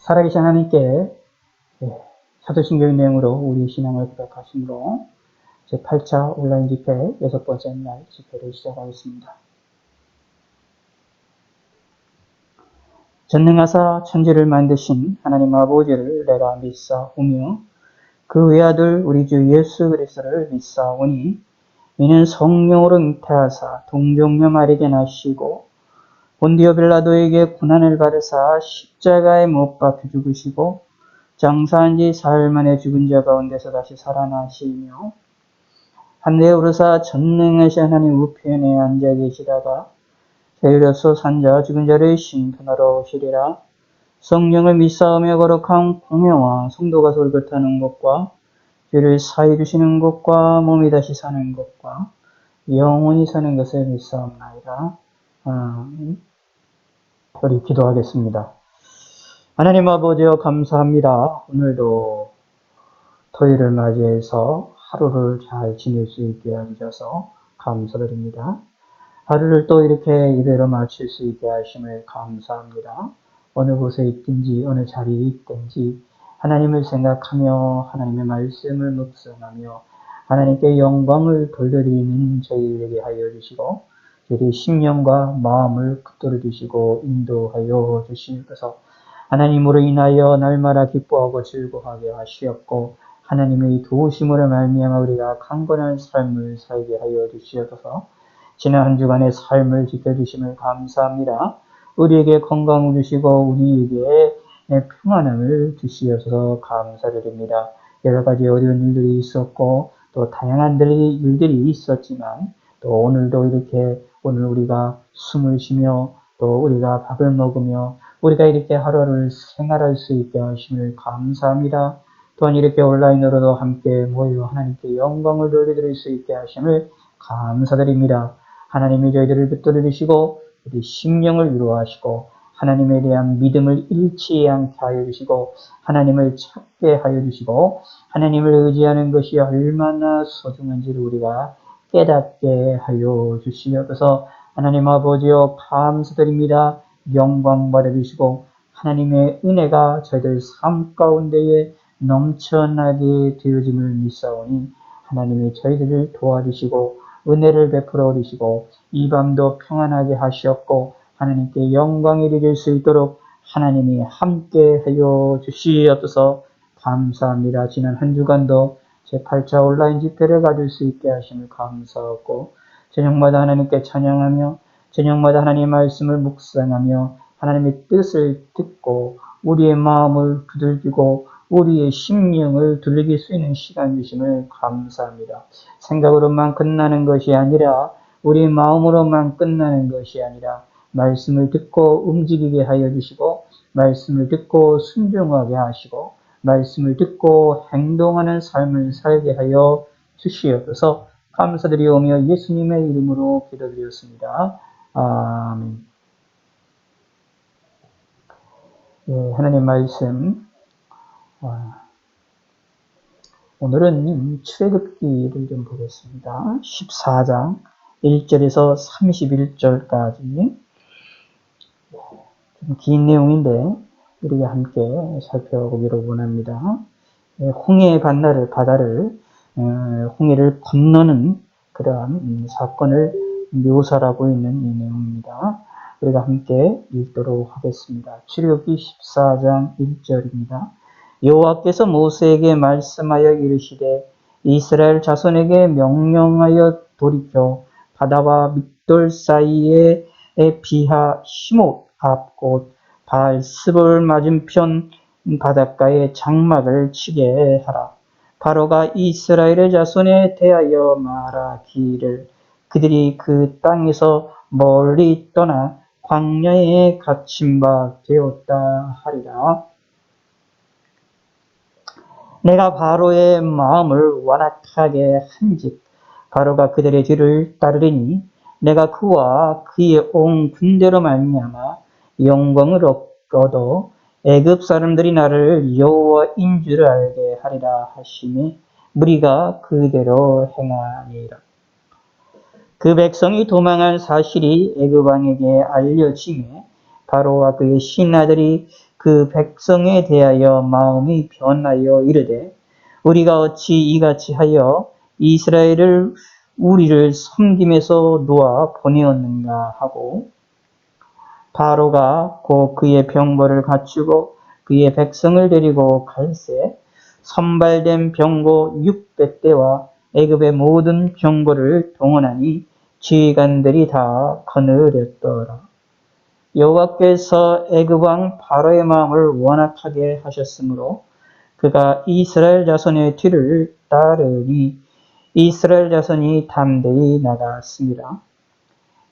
살아계신 하나님께 사도신경 내용으로 우리 신앙을 고백하심으로 제8차 온라인 집회 6번째 날 집회를 시작하겠습니다. 전능하사 천지를 만드신 하나님 아버지를 내가 믿사오며 그 외아들 우리 주 예수 그리스도를 믿사오니 이는 성령으로 잉태하사 동정녀 마리아에게 나시고 본디오 빌라도에게 고난을 받으사 십자가에 못 박혀 죽으시고 장사한 지 사흘 만에 죽은 자 가운데서 다시 살아나시며 하늘에 오르사 전능하신 하나님 우편에 앉아 계시다가 세율로서 산자 죽은 자를 심판하러 오시리라. 성령을 믿사오며 거룩한 공회와 성도가 솔깃하는 것과 죄를 사해 주시는 것과 몸이 다시 사는 것과 영원히 사는 것을 믿사옵나이다. 우리 기도하겠습니다. 하나님 아버지여 감사합니다. 오늘도 토요일을 맞이해서 하루를 잘 지낼 수 있게 해주셔서 감사드립니다. 하루를 또 이렇게 이대로 마칠 수 있게 하심을 감사합니다. 어느 곳에 있든지 어느 자리에 있든지 하나님을 생각하며 하나님의 말씀을 묵상하며 하나님께 영광을 돌려드리는 저희에게 하여 주시고 저희의 심령과 마음을 붙들어 주시고 인도하여 주시옵소서. 하나님으로 인하여 날마다 기뻐하고 즐거워하게 하시옵고 하나님의 도우심으로 말미암아 우리가 강건한 삶을 살게 하여 주시옵소서. 지난 한 주간의 삶을 지켜주심을 감사합니다. 우리에게 건강을 주시고 우리에게 평안함을 주시옵소서 감사드립니다. 여러 가지 어려운 일들이 있었고 또 다양한 일들이 있었지만 또 오늘도 이렇게 오늘 우리가 숨을 쉬며 또 우리가 밥을 먹으며 우리가 이렇게 하루를 생활할 수 있게 하심을 감사합니다. 또한 이렇게 온라인으로도 함께 모여 하나님께 영광을 돌려드릴 수 있게 하심을 감사드립니다. 하나님이 저희들을 붙들어 주시고 우리 심령을 위로하시고 하나님에 대한 믿음을 잃지 않게 하여 주시고 하나님을 찾게 하여 주시고 하나님을 의지하는 것이 얼마나 소중한지를 우리가 깨닫게 하여 주시옵소서. 하나님 아버지여 감사드립니다. 영광 받아주시고 하나님의 은혜가 저희들 삶 가운데에 넘쳐나게 되어짐을 믿사오니 하나님이 저희들을 도와주시고 은혜를 베풀어 주시고 이 밤도 평안하게 하시옵고 하나님께 영광이 드릴 수 있도록 하나님이 함께 하여 주시옵소서. 감사합니다. 지난 한 주간도 제8차 온라인 집회를 가질 수 있게 하심을 감사하고 저녁마다 하나님께 찬양하며 저녁마다 하나님의 말씀을 묵상하며 하나님의 뜻을 듣고 우리의 마음을 두들기고 우리의 심령을 돌리길 수 있는 시간 주심을 감사합니다. 생각으로만 끝나는 것이 아니라 우리 마음으로만 끝나는 것이 아니라 말씀을 듣고 움직이게 하여 주시고 말씀을 듣고 순종하게 하시고 말씀을 듣고 행동하는 삶을 살게 하여 주시옵소서. 감사드리오며 예수님의 이름으로 기도드렸습니다. 아멘. 하나님 말씀 오늘은 출애굽기를 좀 보겠습니다. 14장 1절에서 31절까지 좀 긴 내용인데 우리가 함께 살펴보기를 원합니다. 홍해의 바다를 홍해를 건너는 그러한 사건을 묘사하고 있는 이 내용입니다. 우리가 함께 읽도록 하겠습니다. 출애굽기 14장 1절입니다. 여호와께서 모세에게 말씀하여 이르시되 이스라엘 자손에게 명령하여 돌이켜 바다와 믹돌 사이에 비하 시못 앞곳 바알스볼 맞은편 바닷가에 장막을 치게 하라. 바로가 이스라엘의 자손에 대하여 말하기를 그들이 그 땅에서 멀리 떠나 광야에 갇힌 바 되었다 하리라. 내가 바로의 마음을 완악하게 한즉 바로가 그들의 뒤를 따르리니 내가 그와 그의 온 군대로 말미암아 영광을 얻어 애굽 사람들이 나를 여호와인 줄 알게 하리라 하시니 무리가 그대로 행하니라. 그 백성이 도망한 사실이 애굽 왕에게 알려지매 바로와 그의 신하들이 그 백성에 대하여 마음이 변하여 이르되 우리가 어찌 이같이 하여 이스라엘을 우리를 섬김에서 놓아 보내었는가 하고 바로가 곧 그의 병거를 갖추고 그의 백성을 데리고 갈새 선발된 병거 600대와 애굽의 모든 병거를 동원하니 지휘관들이 다 거느렸더라. 여호와께서 애굽 왕 바로의 마음을 완악하게 하셨으므로 그가 이스라엘 자손의 뒤를 따르니 이스라엘 자손이 담대히 나갔습니다.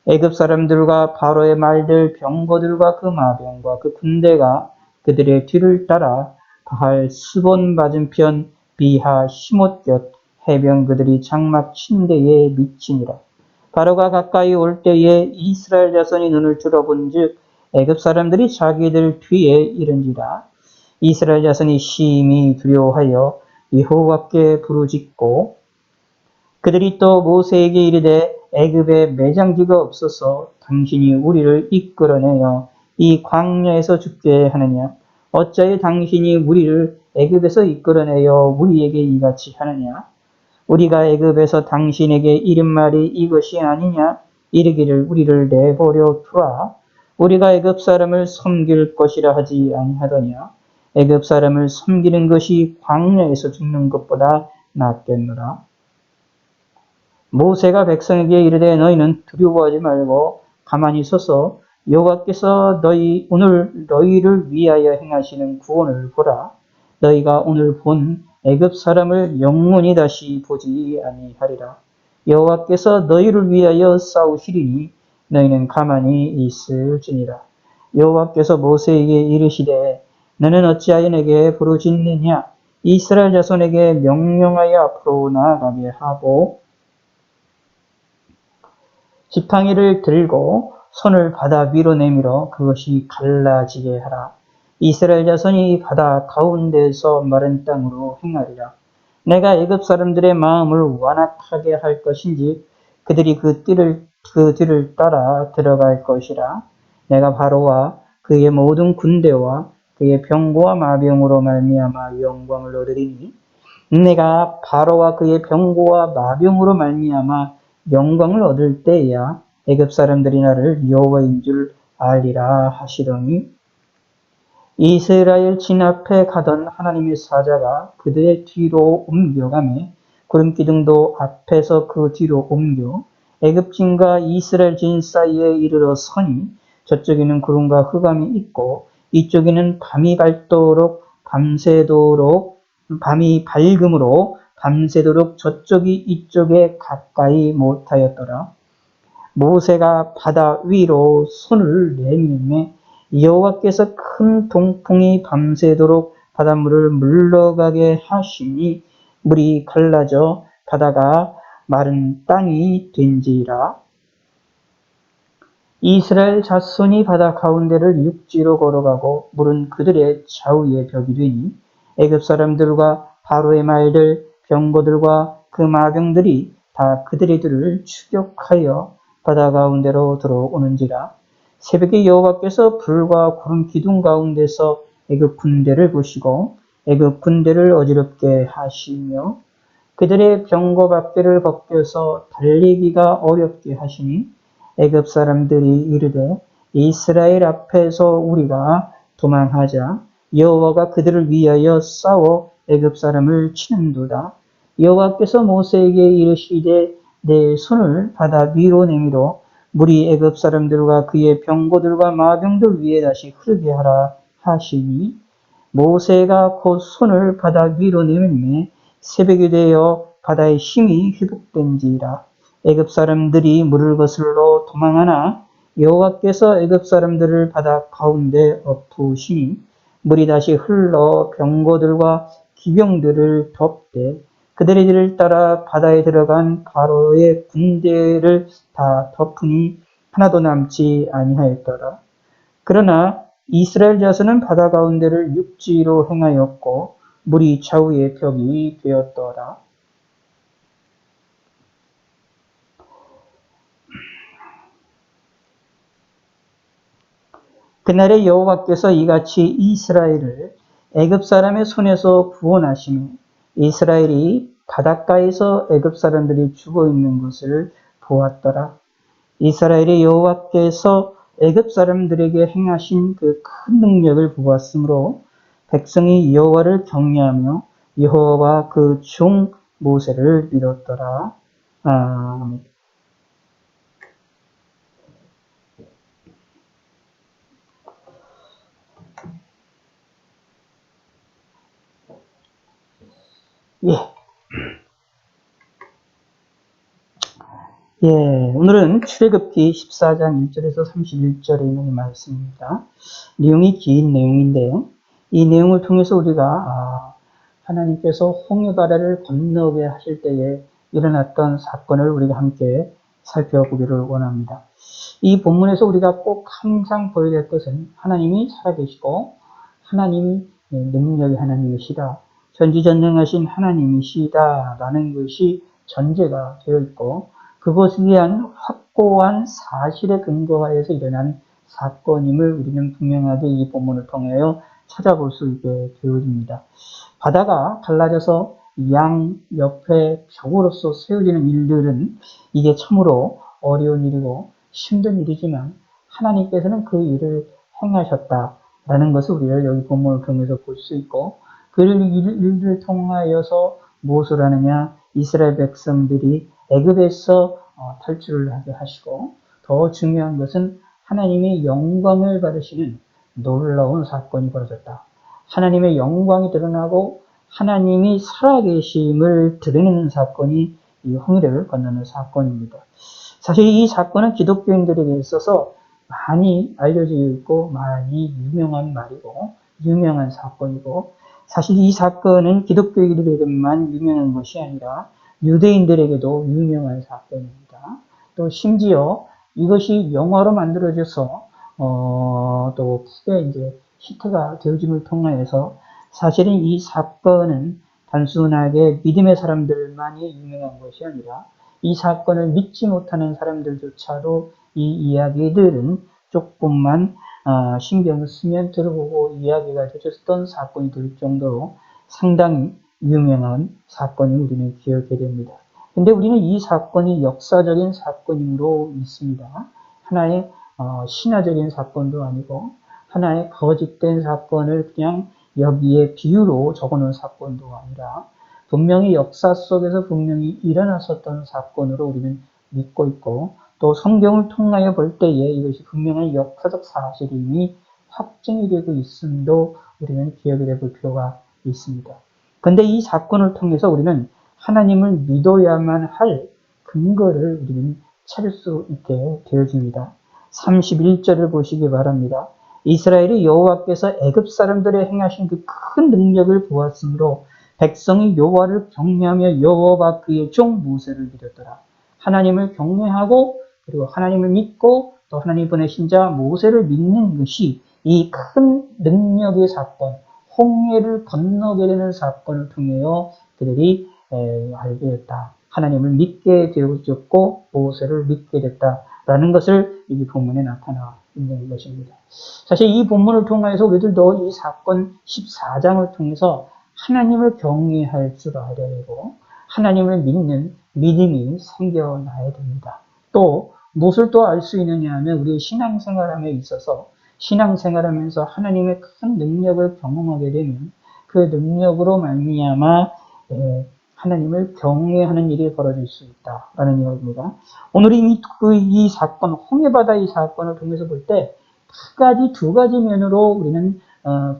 애굽 사람들과 바로의 말들 병거들과 그 마병과 그 군대가 그들의 뒤를 따라 바할 스본 맞은편 비하 시못곁 해변 그들이 장막 침대에 미치니라. 바로가 가까이 올 때에 이스라엘 자손이 눈을 들어본즉 애굽 사람들이 자기들 뒤에 이른지라. 이스라엘 자손이 심히 두려워하여 여호와께 부르짖고 그들이 또 모세에게 이르되 애굽에 매장지가 없어서 당신이 우리를 이끌어내어 이 광야에서 죽게 하느냐? 어찌하여 당신이 우리를 애굽에서 이끌어내어 우리에게 이같이 하느냐? 우리가 애굽에서 당신에게 이른 말이 이것이 아니냐? 이르기를 우리를 내버려 두라. 우리가 애굽 사람을 섬길 것이라 하지 아니하더냐? 애굽 사람을 섬기는 것이 광야에서 죽는 것보다 낫겠노라. 모세가 백성에게 이르되 너희는 두려워하지 말고 가만히 서서 여호와께서 오늘 너희를 위하여 행하시는 구원을 보라. 너희가 오늘 본 애굽 사람을 영원히 다시 보지 아니하리라. 여호와께서 너희를 위하여 싸우시리니 너희는 가만히 있을지니라. 여호와께서 모세에게 이르시되 너는 어찌하여 내게 부르짖느냐? 이스라엘 자손에게 명령하여 앞으로 나아가게 하고 지팡이를 들고 손을 바다 위로 내밀어 그것이 갈라지게 하라. 이스라엘 자손이 바다 가운데서 마른 땅으로 행하리라. 내가 애굽 사람들의 마음을 완악하게 할 것인지 그들이 그 뒤를 따라 들어갈 것이라. 내가 바로와 그의 모든 군대와 그의 병거와 마병으로 말미암아 영광을 얻으리니 내가 바로와 그의 병거와 마병으로 말미암아 영광을 얻을 때야 애굽 사람들이 나를 여호와인 줄 알리라 하시더니 이스라엘 진 앞에 가던 하나님의 사자가 그들의 뒤로 옮겨가매 구름 기둥도 앞에서 그 뒤로 옮겨 애굽 진과 이스라엘 진 사이에 이르러 서니 저쪽에는 구름과 흑암이 있고 이쪽에는 밤이 밝음으로 밤새도록 저쪽이 이쪽에 가까이 못하였더라. 모세가 바다 위로 손을 내밀매 여호와께서 큰 동풍이 밤새도록 바닷물을 물러가게 하시니 물이 갈라져 바다가 마른 땅이 된지라. 이스라엘 자손이 바다 가운데를 육지로 걸어가고 물은 그들의 좌우에 벽이 되니 애굽 사람들과 바로의 말들 병거들과 그 마병들이 다 그들의 뒤를 추격하여 바다 가운데로 들어오는지라. 새벽에 여호와께서 불과 구름 기둥 가운데서 애굽 군대를 보시고 애굽 군대를 어지럽게 하시며 그들의 병거 밖에를 벗겨서 달리기가 어렵게 하시니 애굽 사람들이 이르되 이스라엘 앞에서 우리가 도망하자. 여호와가 그들을 위하여 싸워 애굽 사람을 치는도다. 여호와께서 모세에게 이르시되 내 손을 바다 위로 내밀어 물이 애굽 사람들과 그의 병거들과 마병들 위에 다시 흐르게 하라 하시니 모세가 곧 손을 바다 위로 내밀매 새벽이 되어 바다의 힘이 회복된지라. 애굽 사람들이 물을 거슬러 도망하나 여호와께서 애굽 사람들을 바다 가운데 엎으시니 물이 다시 흘러 병거들과 기병들을 덮되 그들의 뒤를 따라 바다에 들어간 바로의 군대를 다 덮으니 하나도 남지 아니하였더라. 그러나 이스라엘 자손은 바다 가운데를 육지로 행하였고 물이 좌우의 벽이 되었더라. 그날에 여호와께서 이같이 이스라엘을 애굽 사람의 손에서 구원하시며 이스라엘이 바닷가에서 애굽 사람들이 죽어 있는 것을 보았더라. 이스라엘의 여호와께서 애굽 사람들에게 행하신 그 큰 능력을 보았으므로 백성이 여호와를 경외하며 여호와와 그 종 모세를 믿었더라. 아멘. 예. 예, 오늘은 출애굽기 14장 1절에서 31절에 있는 말씀입니다. 내용이 긴 내용인데요. 이 내용을 통해서 우리가 하나님께서 홍해바다를 건너게 하실 때에 일어났던 사건을 우리가 함께 살펴보기를 원합니다. 이 본문에서 우리가 꼭 항상 보여야 될 것은 하나님이 살아계시고 하나님이 능력의 하나님이시다. 전지전능하신 하나님이시다 라는 것이 전제가 되어 있고 그것에 대한 확고한 사실에 근거하여서 일어난 사건임을 우리는 분명하게 이 본문을 통하여 찾아볼 수 있게 되어집니다. 바다가 갈라져서 양 옆에 벽으로서 세워지는 일들은 이게 참으로 어려운 일이고 힘든 일이지만 하나님께서는 그 일을 행하셨다라는 것을 우리가 여기 본문을 통해서 볼 수 있고 그 일을 통하여서 무엇을 하느냐 이스라엘 백성들이 애굽에서 탈출을 하게 하시고 더 중요한 것은 하나님의 영광을 받으시는 놀라운 사건이 벌어졌다. 하나님의 영광이 드러나고 하나님이 살아계심을 드러내는 사건이 이 홍해를 건너는 사건입니다. 사실 이 사건은 기독교인들에게 있어서 많이 알려져 있고 많이 유명한 말이고 유명한 사건이고 사실 이 사건은 기독교인들에게만 유명한 것이 아니라 유대인들에게도 유명한 사건입니다. 또 심지어 이것이 영화로 만들어져서 또 크게 이제 히트가 되어짐을 통하여서 사실은 이 사건은 단순하게 믿음의 사람들만이 유명한 것이 아니라 이 사건을 믿지 못하는 사람들조차도 이 이야기들은 조금만 신경을 쓰면 들어보고 이야기가 되었던 사건이 될 정도로 상당히 유명한 사건을 우리는 기억해야 됩니다. 근데 우리는 이 사건이 역사적인 사건으로 있습니다. 하나의 신화적인 사건도 아니고 하나의 거짓된 사건을 그냥 여기에 비유로 적어놓은 사건도 아니라 분명히 역사 속에서 분명히 일어났었던 사건으로 우리는 믿고 있고 또 성경을 통하여 볼 때에 이것이 분명한 역사적 사실임이 확증이 되고 있음도 우리는 기억해 볼 필요가 있습니다. 그런데 이 사건을 통해서 우리는 하나님을 믿어야만 할 근거를 우리는 찾을 수 있게 되어집니다. 31절을 보시기 바랍니다. 이스라엘이 여호와께서 애굽 사람들의 행하신 그 큰 능력을 보았으므로 백성이 여호와를 경외하며 여호와와 그의 종 모세를 믿었더라. 하나님을 경외하고 그리고 하나님을 믿고 또 하나님 보내신 자 모세를 믿는 것이 이 큰 능력의 사건, 홍해를 건너게 되는 사건을 통하여 그들이 알게 됐다. 하나님을 믿게 되어졌고 모세를 믿게 됐다라는 것을 이 본문에 나타나 있는 것입니다. 사실 이 본문을 통해서 우리들도 이 사건 14장을 통해서 하나님을 경외할 줄 알아야 되고 하나님을 믿는 믿음이 생겨나야 됩니다. 또 무엇을 또 알 수 있느냐 하면 우리 신앙생활함에 있어서 신앙생활하면서 하나님의 큰 능력을 경험하게 되면 그 능력으로 말미암아 하나님을 경외하는 일이 벌어질 수 있다라는 이야기입니다. 오늘 이 사건, 홍해바다의 사건을 통해서 볼 때 두 가지 면으로 우리는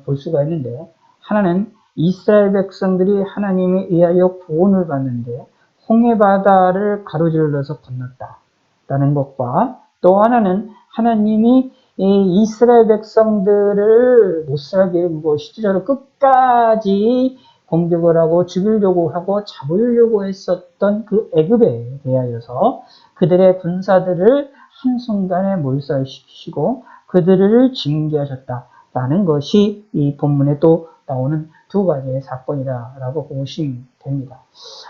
볼 수가 있는데 하나는 이스라엘 백성들이 하나님에 의하여 구원을 받는데 홍해바다를 가로질러서 건넜다라는 것과 또 하나는 하나님이 이 이스라엘 백성들을 못살게 하고 실제로 끝까지 공격을 하고 죽이려고 하고 잡으려고 했었던 그 애굽에 대하여서 그들의 군사들을 한순간에 몰살시키시고 그들을 징계하셨다라는 것이 이 본문에 또 나오는 두 가지의 사건이다라고 보시면 됩니다.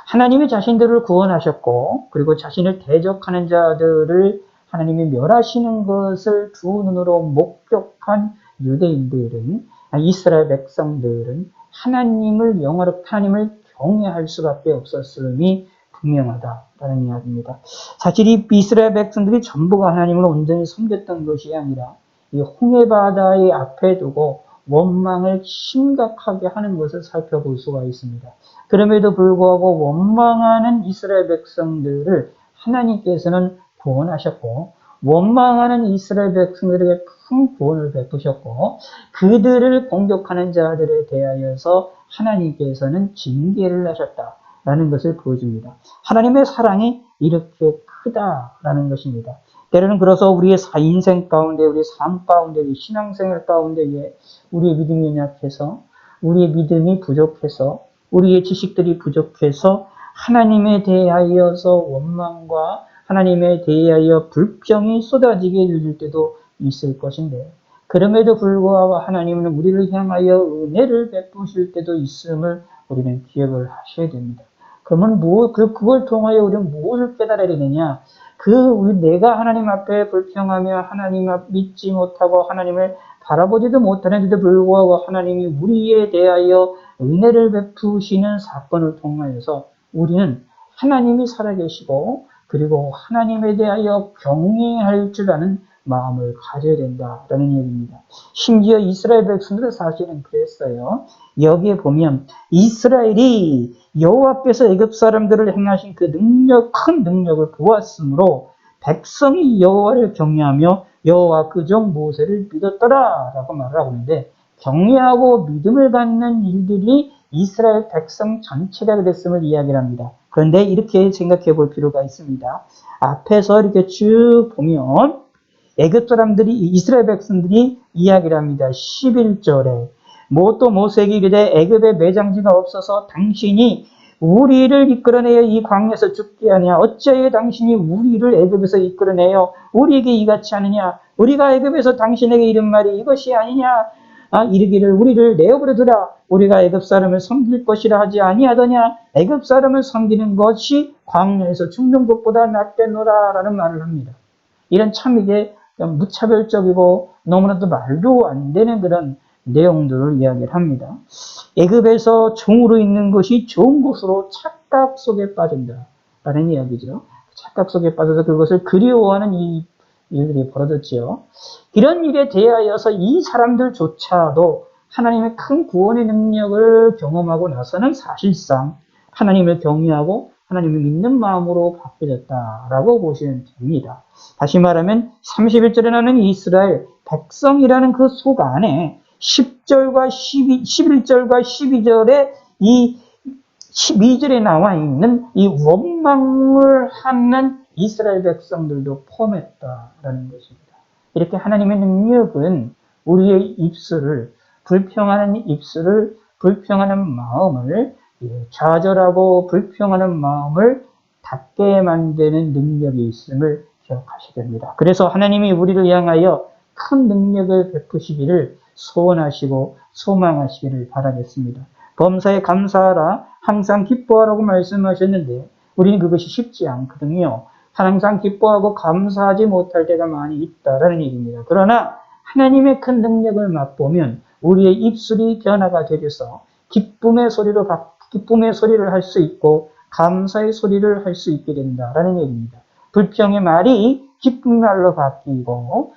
하나님이 자신들을 구원하셨고 그리고 자신을 대적하는 자들을 하나님이 멸하시는 것을 두 눈으로 목격한 유대인들은, 이스라엘 백성들은 하나님을 영화롭게 하나님을 경외할 수밖에 없었음이 분명하다라는 이야기입니다. 사실 이 이스라엘 백성들이 전부가 하나님을 온전히 섬겼던 것이 아니라 이 홍해바다의 앞에 두고 원망을 심각하게 하는 것을 살펴볼 수가 있습니다. 그럼에도 불구하고 원망하는 이스라엘 백성들을 하나님께서는 구원하셨고, 원망하는 이스라엘 백성들에게 큰 구원을 베푸셨고, 그들을 공격하는 자들에 대하여서 하나님께서는 징계를 하셨다라는 것을 보여줍니다. 하나님의 사랑이 이렇게 크다라는 것입니다. 때로는 그래서 우리의 인생 가운데, 우리의 삶 가운데, 신앙생활 가운데에 우리의 믿음이 연약해서, 우리의 믿음이 부족해서, 우리의 지식들이 부족해서 하나님에 대하여서 원망과 하나님에 대하여 불평이 쏟아지게 될 때도 있을 것인데, 그럼에도 불구하고 하나님은 우리를 향하여 은혜를 베푸실 때도 있음을 우리는 기억을 하셔야 됩니다. 그러면 그걸 통하여 우리는 무엇을 깨달아야 되느냐? 내가 하나님 앞에 불평하며 하나님 앞 믿지 못하고 하나님을 바라보지도 못하는데도 불구하고 하나님이 우리에 대하여 은혜를 베푸시는 사건을 통하여서 우리는 하나님이 살아계시고 그리고 하나님에 대하여 경외할 줄 아는 마음을 가져야 된다라는 얘기입니다. 심지어 이스라엘 백성들은 사실은 그랬어요. 여기에 보면 이스라엘이 여호와께서 애굽 사람들을 행하신 그 큰 능력을 보았으므로 백성이 여호와를 경외하며 여호와 그 종 모세를 믿었더라라고 말을 하고 있는데, 경외하고 믿음을 갖는 일들이 이스라엘 백성 전체가 그랬음을 이야기를 합니다. 그런데 이렇게 생각해 볼 필요가 있습니다. 앞에서 이렇게 쭉 보면 애굽 사람들이, 이스라엘 백성들이 이야기를 합니다. 11절에 또 모세에게 이르되 애굽에 매장지가 없어서 당신이 우리를 이끌어내어 이 광야에서 죽게 하냐? 어찌하여 당신이 우리를 애굽에서 이끌어내어 우리에게 이같이 하느냐? 우리가 애굽에서 당신에게 이른 말이 이것이 아니냐? 이르기를 우리를 내어버려 두라. 우리가 애굽 사람을 섬길 것이라 하지 아니하더냐? 애굽 사람을 섬기는 것이 광야에서 죽는 것보다 낫겠노라 라는 말을 합니다. 이런 참 이게 무차별적이고 너무나도 말도 안 되는 그런 내용들을 이야기를 합니다. 애굽에서 종으로 있는 것이 좋은 것으로 착각 속에 빠진다라는 이야기죠. 착각 속에 빠져서 그것을 그리워하는 이 일들이 벌어졌지요. 이런 일에 대하여서 이 사람들조차도 하나님의 큰 구원의 능력을 경험하고 나서는 사실상 하나님을 경외하고 하나님을 믿는 마음으로 바뀌어졌다라고 보시면 됩니다. 다시 말하면 31절에 나오는 이스라엘 백성이라는 그 속 안에 11절과 12절에 이 12절에 나와 있는 이 원망을 하는 이스라엘 백성들도 포함했다라는 것입니다. 이렇게 하나님의 능력은 우리의 불평하는 마음을 좌절하고 불평하는 마음을 닫게 만드는 능력이 있음을 기억하셔야 됩니다. 그래서 하나님이 우리를 향하여 큰 능력을 베푸시기를 소원하시고 소망하시기를 바라겠습니다. 범사에 감사하라, 항상 기뻐하라고 말씀하셨는데 우리는 그것이 쉽지 않거든요. 항상 기뻐하고 감사하지 못할 때가 많이 있다라는 얘기입니다. 그러나 하나님의 큰 능력을 맛보면 우리의 입술이 변화가 되어서 기쁨의 소리를 할 수 있고 감사의 소리를 할 수 있게 된다라는 얘기입니다. 불평의 말이 기쁨의 말로 바뀌고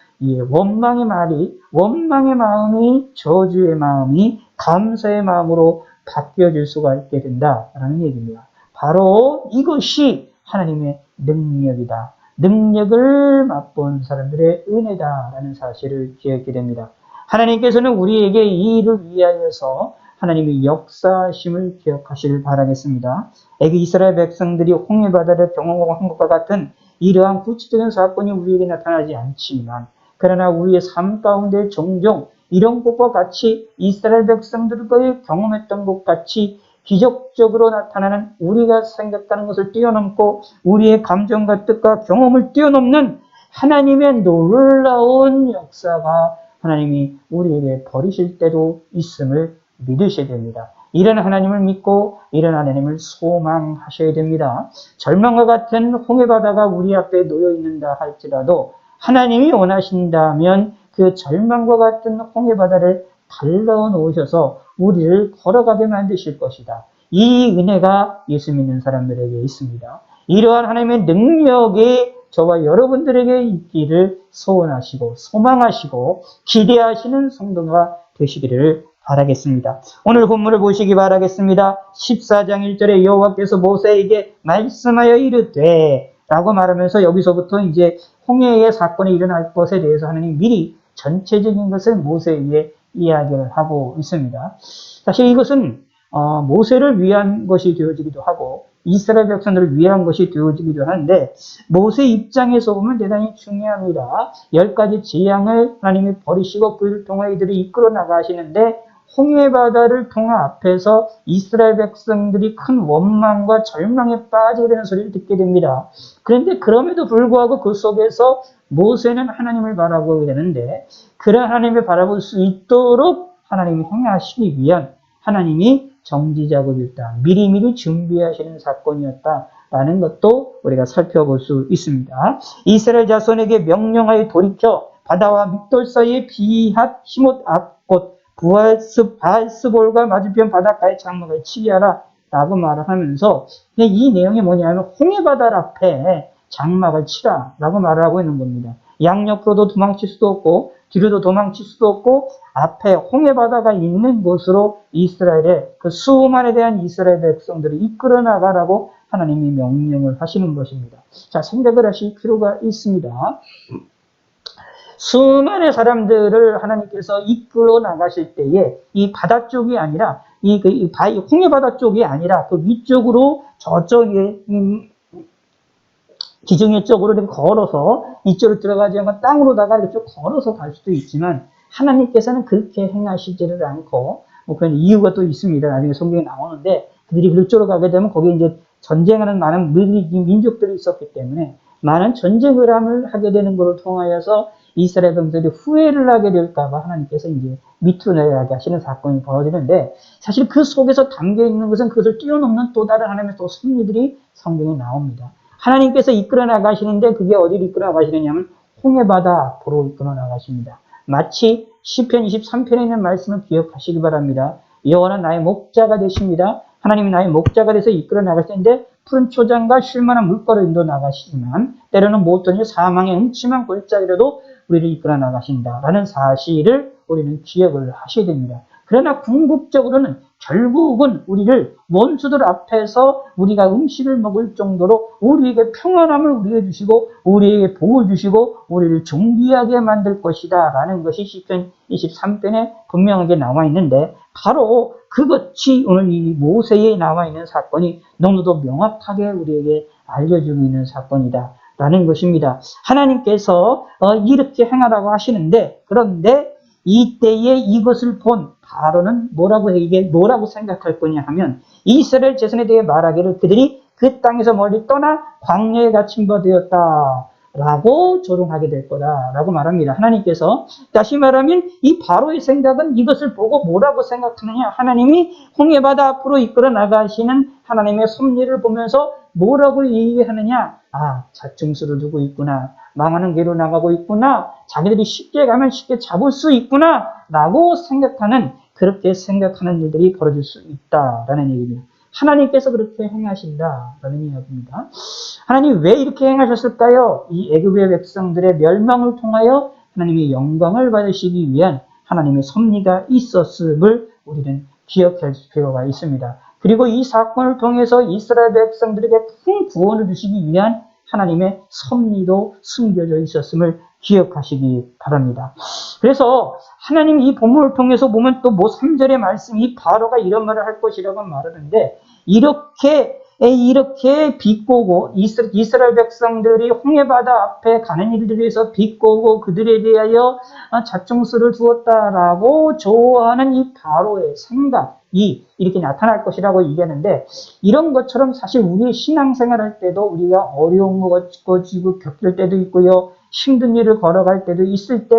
원망의 마음이 저주의 마음이 감사의 마음으로 바뀌어질 수가 있게 된다라는 얘기입니다. 바로 이것이 하나님의 능력이다. 능력을 맛본 사람들의 은혜다라는 사실을 기억하게 됩니다. 하나님께서는 우리에게 이 일을 위하여서 하나님의 역사심을 기억하시길 바라겠습니다. 애굽 이스라엘 백성들이 홍해바다를 경험한 것과 같은 이러한 구체적인 사건이 우리에게 나타나지 않지만, 그러나 우리의 삶 가운데 종종 이런 것과 같이 이스라엘 백성들과의 경험했던 것 같이 기적적으로 나타나는, 우리가 생각하는 것을 뛰어넘고 우리의 감정과 뜻과 경험을 뛰어넘는 하나님의 놀라운 역사가 하나님이 우리에게 버리실 때도 있음을 믿으셔야 됩니다. 이런 하나님을 믿고 이런 하나님을 소망하셔야 됩니다. 절망과 같은 홍해바다가 우리 앞에 놓여 있는다 할지라도 하나님이 원하신다면 그 절망과 같은 홍해바다를 갈라 놓으셔서 우리를 걸어가게 만드실 것이다. 이 은혜가 예수 믿는 사람들에게 있습니다. 이러한 하나님의 능력이 저와 여러분들에게 있기를 소원하시고 소망하시고 기대하시는 성도가 되시기를 바라겠습니다. 오늘 본문을 보시기 바라겠습니다. 14장 1절에 여호와께서 모세에게 말씀하여 이르되 라고 말하면서 여기서부터 이제 홍해의 사건이 일어날 것에 대해서 하나님 미리 전체적인 것을 모세에게 이야기를 하고 있습니다. 사실 이것은 모세를 위한 것이 되어지기도 하고 이스라엘 백성들을 위한 것이 되어지기도 하는데 모세 입장에서 보면 대단히 중요합니다. 10가지 재앙을 하나님이 버리시고 그를 통해 이들을 이끌어 나가시는데 홍해바다를 통해 앞에서 이스라엘 백성들이 큰 원망과 절망에 빠지게 되는 소리를 듣게 됩니다. 그런데 그럼에도 불구하고 그 속에서 모세는 하나님을 바라보게 되는데 그런 하나님을 바라볼 수 있도록 하나님이 행하시기 위한 하나님이 정지작업이었다. 미리미리 준비하시는 사건이었다라는 것도 우리가 살펴볼 수 있습니다. 이스라엘 자손에게 명령하여 돌이켜 바다와 믹돌 사이의 비핫 시못 앞곳 바알스볼과 맞은편 바닷가에 장막을 치게 하라 라고 말을 하면서 이 내용이 뭐냐면 홍해바다 앞에 장막을 치라 라고 말을 하고 있는 겁니다. 양옆으로도 도망칠 수도 없고 뒤로도 도망칠 수도 없고 앞에 홍해바다가 있는 곳으로 이스라엘의 그 수만에 대한 이스라엘 백성들을 이끌어 나가라고 하나님이 명령을 하시는 것입니다. 자, 생각을 하실 필요가 있습니다. 수많은 사람들을 하나님께서 이끌어 나가실 때에 이 바다 쪽이 아니라 홍해바다 쪽이 아니라 그 위쪽으로 저쪽에 기둥의 쪽으로 이렇게 걸어서 이쪽으로 들어가지 않고 땅으로다가 이렇게 걸어서 갈 수도 있지만 하나님께서는 그렇게 행하시지를 않고 그런 이유가 또 있습니다. 나중에 성경에 나오는데 그들이 그쪽으로 가게 되면 거기에 이제 전쟁하는 많은 민족들이 있었기 때문에 많은 전쟁을 하게 되는 것을 통하여서 이스라엘 백성들이 후회를 하게 될까봐 하나님께서 이제 밑으로 내려가게 하시는 사건이 벌어지는데 사실 그 속에서 담겨 있는 것은 그것을 뛰어넘는 또 다른 하나님의 또 섭리들이 성경에 나옵니다. 하나님께서 이끌어 나가시는데 그게 어디로 이끌어 나가시느냐면 홍해바다 앞으로 이끌어 나가십니다. 마치 시편 23편에 있는 말씀을 기억하시기 바랍니다. 여호와는 나의 목자가 되십니다. 하나님이 나의 목자가 돼서 이끌어 나가실 텐데 푸른 초장과 쉴만한 물가로 인도 나가시지만 때로는 못하니 사망의 음침한 골짜기로도 우리를 이끌어 나가신다라는 사실을 우리는 기억을 하셔야 됩니다. 그러나 궁극적으로는 결국은 우리를 원수들 앞에서 우리가 음식을 먹을 정도로 우리에게 평안함을 우리에게 주시고 우리에게 복을 주시고 우리를 존귀하게 만들 것이다 라는 것이 시편 23편에 분명하게 나와 있는데 바로 그것이 오늘 이 모세에 나와 있는 사건이 너무도 명확하게 우리에게 알려주고 있는 사건이다 라는 것입니다. 하나님께서 이렇게 행하라고 하시는데 그런데 이때에 이것을 본 바로는 뭐라고 생각할 거냐 하면 이스라엘 자손에 대해 말하기를 그들이 그 땅에서 멀리 떠나 광야에 갇힌 바 되었다 라고 조롱하게 될 거다라고 말합니다. 하나님께서 다시 말하면 이 바로의 생각은 이것을 보고 뭐라고 생각하느냐 하나님이 홍해바다 앞으로 이끌어 나가시는 하나님의 섭리를 보면서 뭐라고 얘기하느냐 자충수를 두고 있구나 망하는 길로 나가고 있구나 자기들이 쉽게 가면 쉽게 잡을 수 있구나 라고 그렇게 생각하는 일들이 벌어질 수 있다라는 얘기입니다. 하나님께서 그렇게 행하신다라는 이야기입니다. 하나님 왜 이렇게 행하셨을까요? 이 애굽의 백성들의 멸망을 통하여 하나님의 영광을 받으시기 위한 하나님의 섭리가 있었음을 우리는 기억할 필요가 있습니다. 그리고 이 사건을 통해서 이스라엘 백성들에게 큰 구원을 주시기 위한 하나님의 섭리도 숨겨져 있었음을 기억하시기 바랍니다. 그래서 하나님 이 본문을 통해서 보면 또 3절의 말씀이 바로가 이런 말을 할 것이라고 말하는데 이렇게 비꼬고 이스라엘 백성들이 홍해바다 앞에 가는 일들에서 비꼬고 그들에 대하여 자충수를 두었다라고 좋아하는 이 바로의 생각이 이렇게 나타날 것이라고 얘기하는데 이런 것처럼 사실 우리의 신앙생활 할 때도 우리가 어려운 거 겪을 때도 있고요. 힘든 일을 걸어갈 때도 있을 때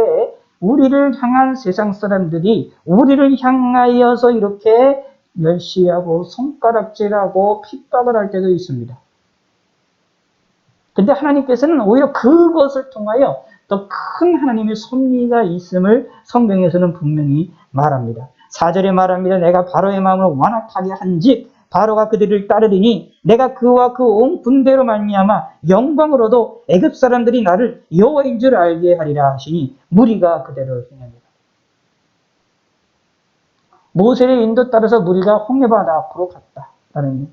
우리를 향한 세상 사람들이 우리를 향하여서 이렇게 멸시하고 손가락질하고 핍박을 할 때도 있습니다. 근데 하나님께서는 오히려 그것을 통하여 더 큰 하나님의 섭리가 있음을 성경에서는 분명히 말합니다. 4절에 말합니다. 내가 바로의 마음을 완악하게 한즉 바로가 그들을 따르리니 내가 그와 그 온 군대로 말미암아 영광으로도 애굽 사람들이 나를 여호와인 줄 알게 하리라 하시니 무리가 그대로 행합니다. 모세의 인도 따라서 무리가 홍해바다 앞으로 갔다라는.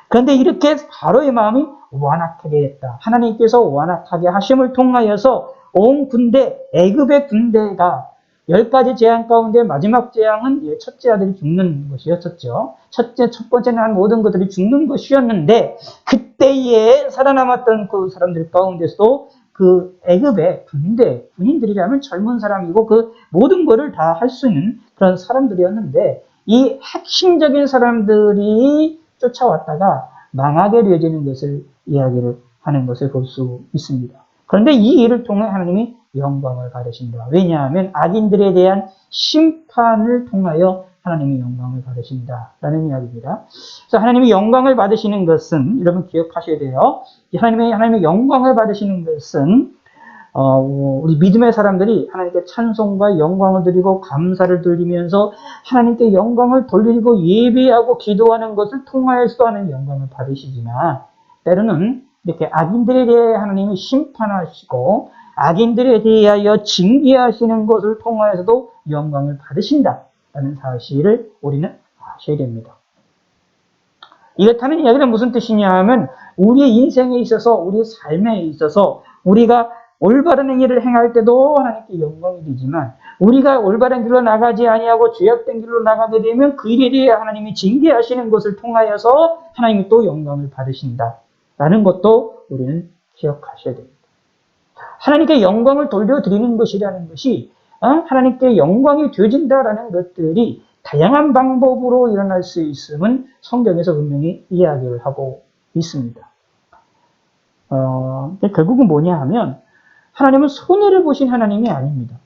그런데 이렇게 바로의 마음이 완악하게 됐다. 하나님께서 완악하게 하심을 통하여서 온 군대, 애굽의 군대가 10가지 재앙 가운데 마지막 재앙은 첫째 아들이 죽는 것이었었죠. 첫 번째는 한 모든 것들이 죽는 것이었는데 그때에 살아남았던 그 사람들 가운데서도 그 애굽의 군대, 군인들이라면 젊은 사람이고 그 모든 것을 다 할 수 있는 그런 사람들이었는데 이 핵심적인 사람들이 쫓아왔다가 망하게 되어지는 것을 이야기를 하는 것을 볼 수 있습니다. 그런데 이 일을 통해 하나님이 영광을 받으신다. 왜냐하면 악인들에 대한 심판을 통하여 하나님이 영광을 받으신다라는 이야기입니다. 그래서 하나님이 영광을 받으시는 것은 여러분 기억하셔야 돼요. 하나님의 영광을 받으시는 것은 우리 믿음의 사람들이 하나님께 찬송과 영광을 드리고 감사를 드리면서 하나님께 영광을 돌리고 예배하고 기도하는 것을 통하여서도 하나님 영광을 받으시지만 때로는 이렇게 악인들에 대해 하나님이 심판하시고 악인들에 대하여 징계하시는 것을 통하여서도 영광을 받으신다라는 사실을 우리는 아셔야 됩니다. 이렇다는 이야기는 무슨 뜻이냐 하면 우리의 인생에 있어서 우리의 삶에 있어서 우리가 올바른 행위를 행할 때도 하나님께 영광이 되지만 우리가 올바른 길로 나가지 아니하고 죄악된 길로 나가게 되면 그 일에 대해 하나님이 징계하시는 것을 통하여서 하나님이 또 영광을 받으신다라는 것도 우리는 기억하셔야 됩니다. 하나님께 영광을 돌려드리는 것이라는 것이 하나님께 영광이 되어진다라는 것들이 다양한 방법으로 일어날 수 있음은 성경에서 분명히 이야기를 하고 있습니다. 결국은 뭐냐 하면 하나님은 손해를 보신 하나님이 아닙니다.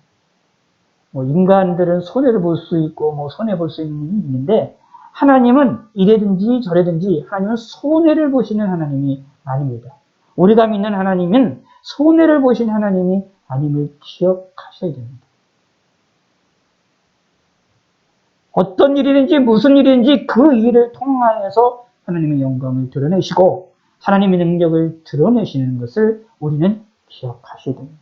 인간들은 손해를 볼 수 있고 손해 볼 수 있는데 하나님은 이래든지 저래든지 하나님은 손해를 보시는 하나님이 아닙니다. 우리가 믿는 하나님은 손해를 보신 하나님이 아님을 기억하셔야 됩니다. 어떤 일이든지 무슨 일인지 그 일을 통하여서 하나님의 영광을 드러내시고 하나님의 능력을 드러내시는 것을 우리는 기억하셔야 됩니다.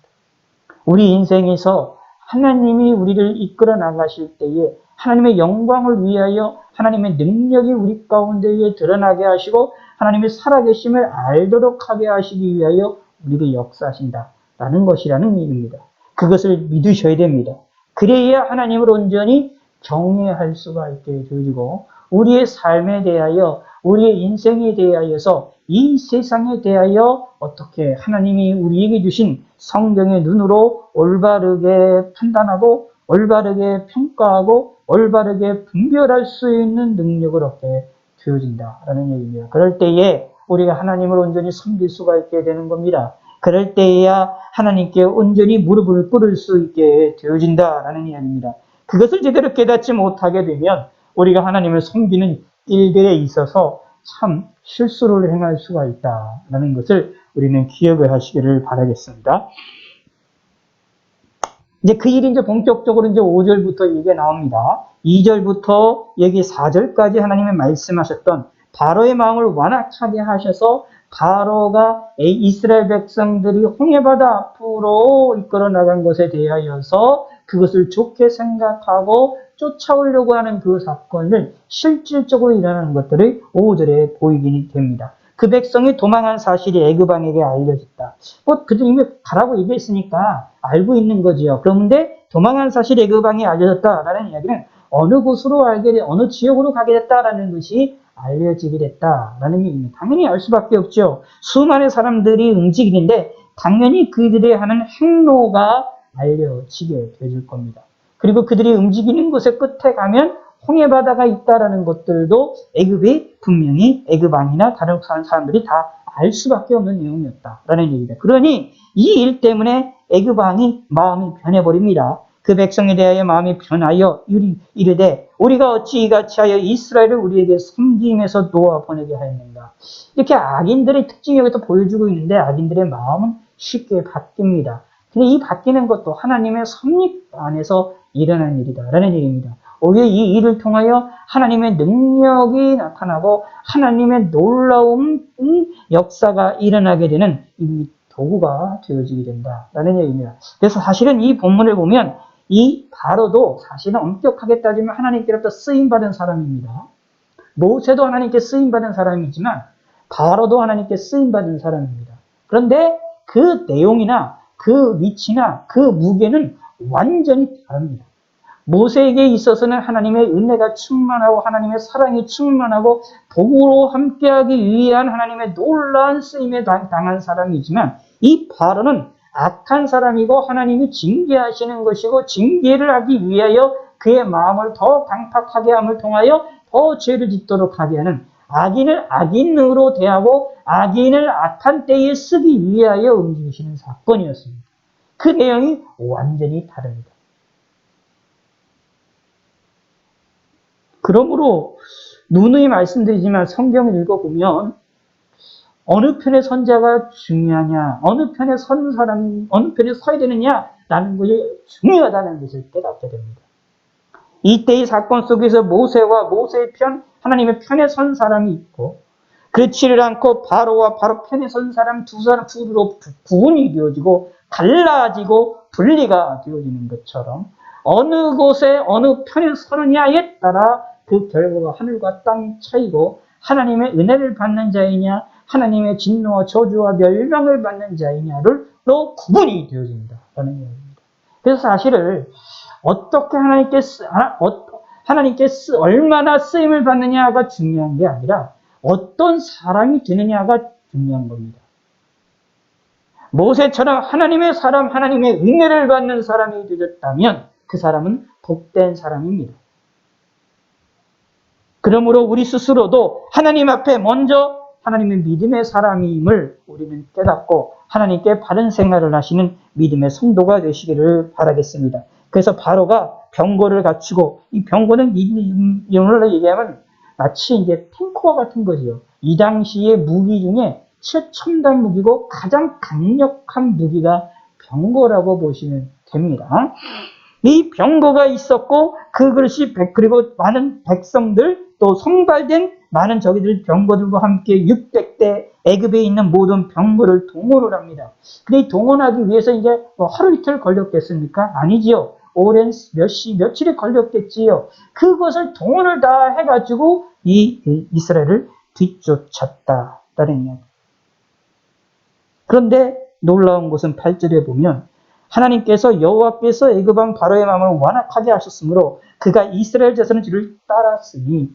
우리 인생에서 하나님이 우리를 이끌어 나가실 때에 하나님의 영광을 위하여 하나님의 능력이 우리 가운데에 드러나게 하시고 하나님의 살아계심을 알도록 하게 하시기 위하여 우리를 역사하신다라는 것이라는 얘기입니다. 그것을 믿으셔야 됩니다. 그래야 하나님을 온전히 경외할 수가 있게 되어지고 우리의 삶에 대하여 우리의 인생에 대하여서 이 세상에 대하여 어떻게 하나님이 우리에게 주신 성경의 눈으로 올바르게 판단하고 올바르게 평가하고 올바르게 분별할 수 있는 능력을 얻게 되어진다라는 얘기입니다. 그럴 때에 우리가 하나님을 온전히 섬길 수가 있게 되는 겁니다. 그럴 때에야 하나님께 온전히 무릎을 꿇을 수 있게 되어진다라는 이야기입니다. 그것을 제대로 깨닫지 못하게 되면 우리가 하나님을 섬기는 일들에 있어서 참 실수를 행할 수가 있다라는 것을 우리는 기억을 하시기를 바라겠습니다. 이제 그 일이 본격적으로 5절부터 얘기가 나옵니다. 2절부터 여기 4절까지 하나님이 말씀하셨던 바로의 마음을 완악하게 하셔서 바로가 이스라엘 백성들이 홍해바다 앞으로 이끌어 나간 것에 대하여서 그것을 좋게 생각하고 쫓아오려고 하는 그 사건을 실질적으로 일어나는 것들을 5절에 보이게 됩니다. 그 백성이 도망한 사실이 애굽 왕에게 알려졌다. 그들이 이미 가라고 얘기했으니까 알고 있는 거지요. 그런데 도망한 사실이 애굽 왕에 알려졌다라는 이야기는 어느 곳으로 어느 지역으로 가게 됐다라는 것이 알려지게 됐다라는 얘기입니다. 당연히 알 수밖에 없죠. 수많은 사람들이 움직이는데 당연히 그들이 하는 행로가 알려지게 되질 겁니다. 그리고 그들이 움직이는 곳의 끝에 가면 홍해바다가 있다라는 것들도 애굽이 분명히 애굽 왕이나 다른 사람들이 다 알 수밖에 없는 내용이었다라는 얘기입니다. 그러니 이 일 때문에 애굽 왕이 마음이 변해버립니다. 그 백성에 대하여 마음이 변하여 이르되 우리가 어찌 이같이 하여 이스라엘을 우리에게 섬김에서 놓아 보내게 하였는가. 이렇게 악인들의 특징이 여기서 보여주고 있는데 악인들의 마음은 쉽게 바뀝니다. 근데 이 바뀌는 것도 하나님의 섭리 안에서 일어난 일이다라는 얘기입니다. 오히려 이 일을 통하여 하나님의 능력이 나타나고 하나님의 놀라운 역사가 일어나게 되는 이 도구가 되어지게 된다라는 얘기입니다. 그래서 사실은 이 본문을 보면 이 바로도 사실은 엄격하게 따지면 하나님께로부터 쓰임받은 사람입니다. 모세도 하나님께 쓰임받은 사람이지만 바로도 하나님께 쓰임받은 사람입니다. 그런데 그 내용이나 그 위치나 그 무게는 완전히 다릅니다. 모세에게 있어서는 하나님의 은혜가 충만하고 하나님의 사랑이 충만하고 도구로 함께하기 위한 하나님의 놀라운 쓰임에 당한 사람이지만 이 바로는 악한 사람이고 하나님이 징계하시는 것이고 징계를 하기 위하여 그의 마음을 더 강팍하게 함을 통하여 더 죄를 짓도록 하게 하는 악인을 악인으로 대하고 악인을 악한 때에 쓰기 위하여 움직이시는 사건이었습니다. 그 내용이 완전히 다릅니다. 그러므로 누누이 말씀드리지만 성경을 읽어보면 어느 편의 선자가 중요하냐, 어느 편에 선 사람, 어느 편에 서야 되느냐라는 것이 중요하다는 것을 깨닫게 됩니다. 이때의 사건 속에서 모세와 모세의 편, 하나님의 편에 선 사람이 있고 그렇지를 않고 바로와 바로 편에 선 사람 두 사람 둘로 구분이 되어지고 갈라지고 분리가 되어지는 것처럼 어느 곳에 어느 편에 서느냐에 따라 그 결과가 하늘과 땅 차이고 하나님의 은혜를 받는 자이냐 하나님의 진노와 저주와 멸망을 받는 자이냐로 구분이 되어진다라는 얘기입니다. 그래서 사실을 어떻게 하나님께 얼마나 쓰임을 받느냐가 중요한 게 아니라 어떤 사람이 되느냐가 중요한 겁니다. 모세처럼 하나님의 사람, 하나님의 은혜를 받는 사람이 되었다면 그 사람은 복된 사람입니다. 그러므로 우리 스스로도 하나님 앞에 먼저 하나님의 믿음의 사람임을 우리는 깨닫고 하나님께 바른 생활을 하시는 믿음의 성도가 되시기를 바라겠습니다. 그래서 바로가 병거를 갖추고 이 병거는 오늘로 얘기하면 마치 이제 탱크와 같은 거지요. 이 당시의 무기 중에 최첨단 무기고 가장 강력한 무기가 병거라고 보시면 됩니다. 이 병거가 있었고 그것이 그리고 많은 백성들 또 선발된 많은 저기들 병거들과 함께 600대 애굽에 있는 모든 병거를 동원을 합니다. 근데 이 동원하기 위해서 이제 뭐 하루 이틀 걸렸겠습니까? 아니지요. 오랜 며칠이 걸렸겠지요. 그것을 동원을 다 해가지고 이 이스라엘을 뒤쫓았다라는 이야기. 그런데 놀라운 것은 8절에 보면 하나님께서 여호와께서 애굽 왕 바로의 마음을 완악하게 하셨으므로 그가 이스라엘 자손의 뒤를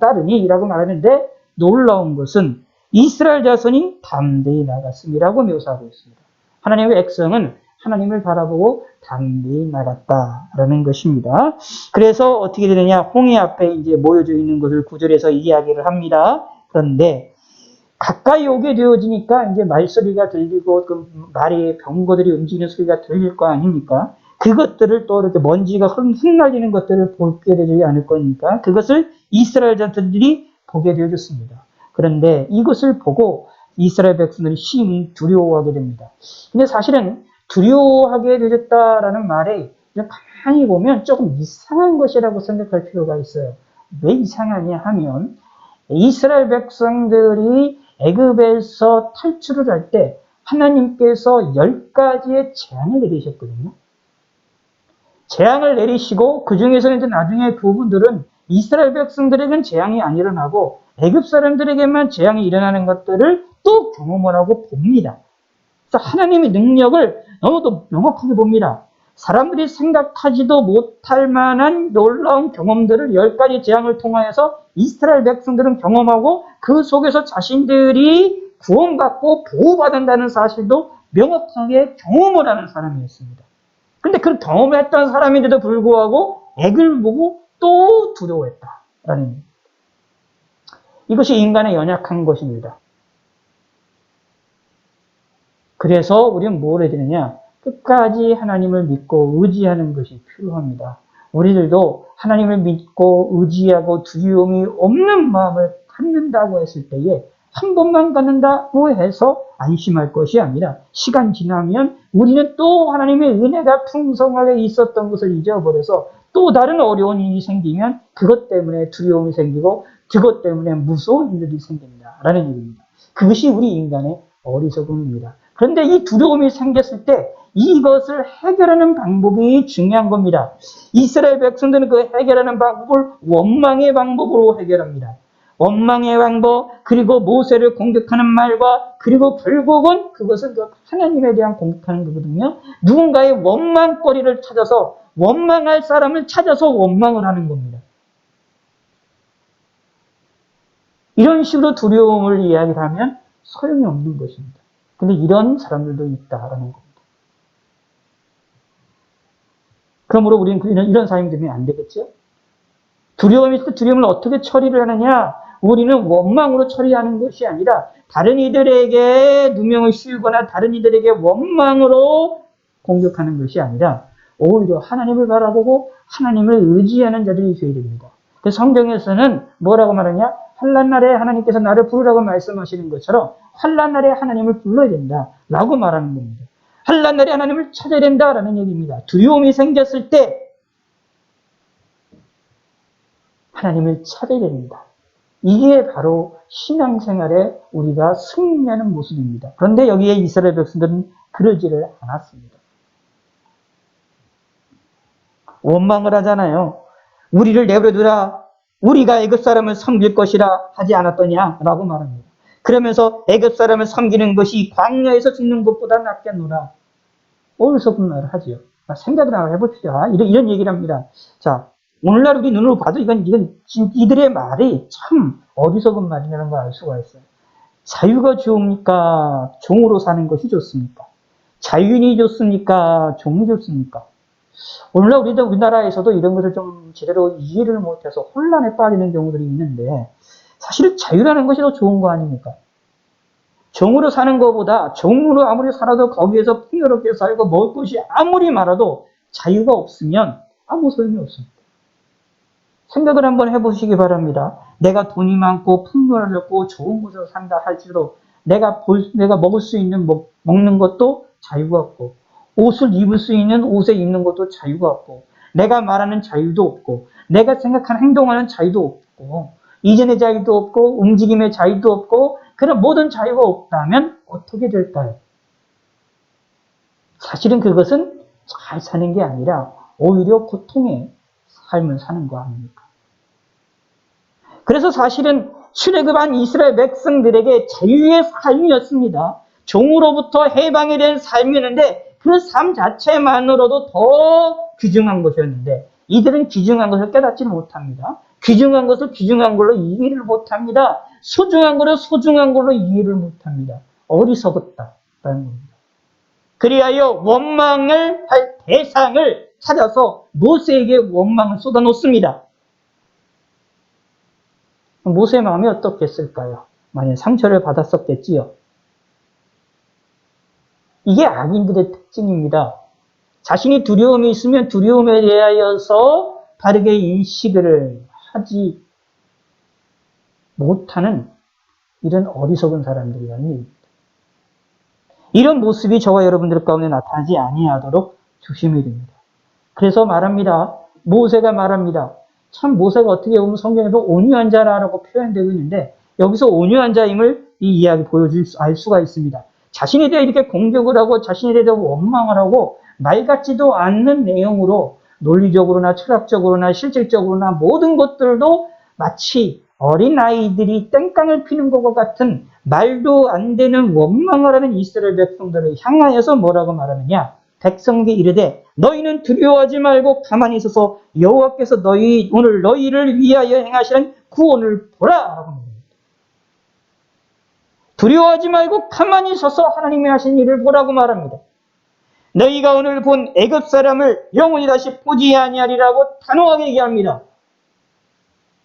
따르니라고 말하는데 놀라운 것은 이스라엘 자손이 담대히 나갔음이라고 묘사하고 있습니다. 하나님의 백성은 하나님을 바라보고 담대히 나갔다라는 것입니다. 그래서 어떻게 되느냐? 홍해 앞에 이제 모여져 있는 것을 9절에서 이야기를 합니다. 그런데 가까이 오게 되어지니까 이제 말소리가 들리고 그 말이 병거들이 움직이는 소리가 들릴 거 아닙니까? 그것들을 또 이렇게 먼지가 흩날리는 것들을 보게 되지 않을 거니까 그것을 이스라엘 자들이 보게 되어졌습니다. 그런데 이것을 보고 이스라엘 백성들이 심히 두려워하게 됩니다. 근데 사실은 두려워하게 되었다라는 말에 가만히 보면 조금 이상한 것이라고 생각할 필요가 있어요. 왜 이상하냐 하면 이스라엘 백성들이 애굽에서 탈출을 할 때 하나님께서 10가지의 재앙을 내리셨거든요. 재앙을 내리시고 그 중에서는 이제 나중에 그분들은 이스라엘 백성들에게는 재앙이 안 일어나고 애굽 사람들에게만 재앙이 일어나는 것들을 또 경험을 하고 봅니다. 그래서 하나님의 능력을 너무도 명확하게 봅니다. 사람들이 생각하지도 못할 만한 놀라운 경험들을 10가지 재앙을 통하여서 이스라엘 백성들은 경험하고 그 속에서 자신들이 구원받고 보호받는다는 사실도 명확하게 경험을 하는 사람이었습니다. 근데 그 경험을 했던 사람인데도 불구하고 애굽을 보고 또 두려워했다라는 이것이 인간의 연약한 것입니다. 그래서 우리는 뭘 해야 되느냐? 끝까지 하나님을 믿고 의지하는 것이 필요합니다. 우리들도 하나님을 믿고 의지하고 두려움이 없는 마음을 갖는다고 했을 때에 한 번만 갖는다고 해서 안심할 것이 아니라 시간 지나면 우리는 또 하나님의 은혜가 풍성하게 있었던 것을 잊어버려서 또 다른 어려운 일이 생기면 그것 때문에 두려움이 생기고 그것 때문에 무서운 일들이 생긴다라는 얘기입니다. 그것이 우리 인간의 어리석음입니다. 그런데 이 두려움이 생겼을 때 이것을 해결하는 방법이 중요한 겁니다. 이스라엘 백성들은 그 해결하는 방법을 원망의 방법으로 해결합니다. 원망의 방법, 그리고 모세를 공격하는 말과 그리고 결국은 그것은 하나님에 대한 공격하는 거거든요. 누군가의 원망거리를 찾아서 원망할 사람을 찾아서 원망을 하는 겁니다. 이런 식으로 두려움을 이야기를 하면 소용이 없는 것입니다. 근데 이런 사람들도 있다라는 겁니다. 그러므로 우리는 이런 사람이 되면 안 되겠죠? 두려움이 있을 때 두려움을 어떻게 처리를 하느냐? 우리는 원망으로 처리하는 것이 아니라 다른 이들에게 누명을 씌우거나 다른 이들에게 원망으로 공격하는 것이 아니라 오히려 하나님을 바라보고 하나님을 의지하는 자들이 있어야 됩니다. 그래서 성경에서는 뭐라고 말하냐? 환난 날에 하나님께서 나를 부르라고 말씀하시는 것처럼 환난 날에 하나님을 불러야 된다라고 말하는 겁니다. 환난 날에 하나님을 찾아야 된다라는 얘기입니다. 두려움이 생겼을 때 하나님을 찾아야 됩니다. 이게 바로 신앙생활에 우리가 승리하는 모습입니다. 그런데 여기에 이스라엘 백성들은 그러지를 않았습니다. 원망을 하잖아요. 우리를 내버려두라. 우리가 애굽 사람을 섬길 것이라 하지 않았더냐라고 말합니다. 그러면서 애굽 사람을 섬기는 것이 광야에서 죽는 것보다 낫겠노라. 어리석은 말을 하지요. 생각을 한번 해봅시다. 이런 얘기를 합니다. 자, 오늘날 우리 눈으로 봐도 이건 이들의 말이 참 어리석은 말이라는 걸 알 수가 있어요. 자유가 좋습니까? 종으로 사는 것이 좋습니까? 자유인이 좋습니까? 종이 좋습니까? 오늘날 우리나라에서도 이런 것을 좀 제대로 이해를 못해서 혼란에 빠지는 경우들이 있는데 사실은 자유라는 것이 더 좋은 거 아닙니까? 종으로 사는 것보다 종으로 아무리 살아도 거기에서 풍요롭게 살고 먹을 것이 아무리 많아도 자유가 없으면 아무 소용이 없습니다. 생각을 한번 해보시기 바랍니다. 내가 돈이 많고 풍요롭고 좋은 곳에서 산다 할지라도 내가 먹을 수 있는 먹는 것도 자유가 없고 옷을 입을 수 있는 옷에 입는 것도 자유가 없고 내가 말하는 자유도 없고 내가 생각하는 행동하는 자유도 없고 이전의 자유도 없고 움직임의 자유도 없고 그런 모든 자유가 없다면 어떻게 될까요? 사실은 그것은 잘 사는 게 아니라 오히려 고통의 삶을 사는 거 아닙니까? 그래서 사실은 출애굽한 이스라엘 백성들에게 자유의 삶이었습니다. 종으로부터 해방이 된 삶이었는데 그 삶 자체만으로도 더 귀중한 것이었는데 이들은 귀중한 것을 깨닫지 못합니다. 귀중한 것을 귀중한 걸로 이해를 못합니다. 소중한 것을 소중한 걸로 이해를 못합니다. 어리석었다라는 겁니다. 그리하여 원망을 할 대상을 찾아서 모세에게 원망을 쏟아놓습니다. 모세의 마음이 어떻겠을까요? 만약 상처를 받았었겠지요. 이게 악인들의 특징입니다. 자신이 두려움이 있으면 두려움에 대하여서 바르게 인식을 하지 못하는 이런 어리석은 사람들이라는 얘기입니다. 이런 모습이 저와 여러분들 가운데 나타나지 아니하도록 조심해야 됩니다. 그래서 말합니다. 모세가 말합니다. 참 모세가 어떻게 보면 성경에서 온유한 자라고 표현되고 있는데 여기서 온유한 자임을 이 이야기 알 수가 있습니다. 자신에 대해 이렇게 공격을 하고 자신에 대해 원망을 하고 말 같지도 않는 내용으로 논리적으로나 철학적으로나 실질적으로나 모든 것들도 마치 어린아이들이 땡깡을 피는 것과 같은 말도 안 되는 원망을 하는 이스라엘 백성들을 향하여서 뭐라고 말하느냐? 백성에게 이르되 너희는 두려워하지 말고 가만히 있어서 여호와께서 오늘 너희를 위하여 행하시는 구원을 보라. 두려워하지 말고 가만히 서서 하나님이 하신 일을 보라고 말합니다. 너희가 오늘 본 애굽 사람을 영원히 다시 보지 아니하리라고 단호하게 얘기합니다.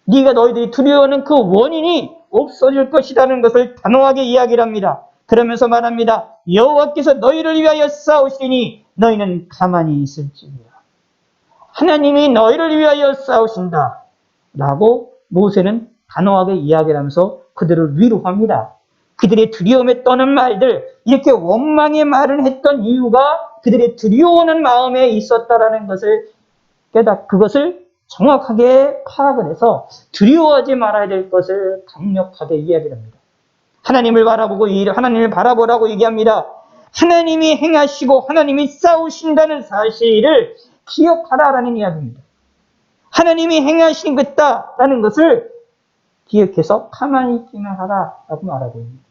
너희들이 두려워하는 그 원인이 없어질 것이라는 것을 단호하게 이야기를 합니다. 그러면서 말합니다. 여호와께서 너희를 위하여 싸우시니 너희는 가만히 있을지니라. 하나님이 너희를 위하여 싸우신다 라고 모세는 단호하게 이야기를 하면서 그들을 위로합니다. 그들의 두려움에 떠는 말들, 이렇게 원망의 말을 했던 이유가 그들의 두려워하는 마음에 있었다라는 것을 그것을 정확하게 파악을 해서 두려워하지 말아야 될 것을 강력하게 이야기를 합니다. 하나님을 바라보라고 얘기합니다. 하나님이 행하시고 하나님이 싸우신다는 사실을 기억하라라는 이야기입니다. 하나님이 행하신 것다라는 것을 기억해서 가만히 있기만 하라라고 말하고 있습니다.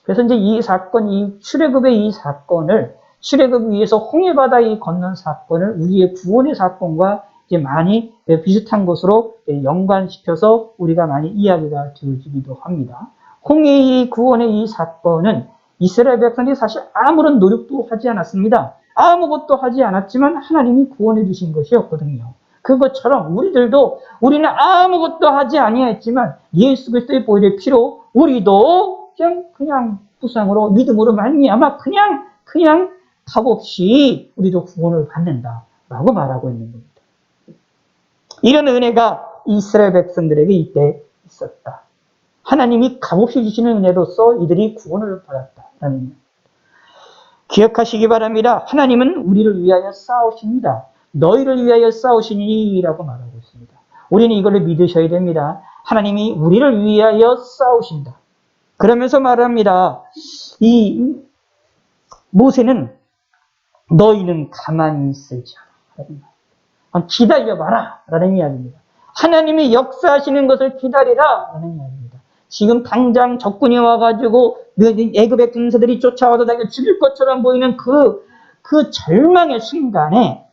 그래서 이제 이 사건, 이 출애굽의 이 사건을 출애굽 위에서 홍해바다에 건넌 사건을 우리의 구원의 사건과 이제 많이 비슷한 것으로 연관시켜서 우리가 많이 이야기가 되어지기도 합니다. 홍해의 구원의 이 사건은 이스라엘 백성들이 사실 아무런 노력도 하지 않았습니다. 아무것도 하지 않았지만 하나님이 구원해 주신 것이었거든요. 그것처럼 우리는 아무것도 하지 아니했지만 예수 그리스도의 보혈의 피로 우리도 그냥 구상으로 믿음으로 말미암아 그냥 값없이 우리도 구원을 받는다라고 말하고 있는 겁니다. 이런 은혜가 이스라엘 백성들에게 이때 있었다. 하나님이 값없이 주시는 은혜로서 이들이 구원을 받았다라는 겁니다. 기억하시기 바랍니다. 하나님은 우리를 위하여 싸우십니다. 너희를 위하여 싸우시니라고 말하고 있습니다. 우리는 이걸 믿으셔야 됩니다. 하나님이 우리를 위하여 싸우신다. 그러면서 말합니다. 이 모세는 너희는 가만히 있을지 않아. 기다려봐라 라는 이야기입니다. 하나님이 역사하시는 것을 기다리라 라는 이야기입니다. 지금 당장 적군이 와가지고 애굽의 군사들이 쫓아와도 자기가 죽일 것처럼 보이는 그 절망의 순간에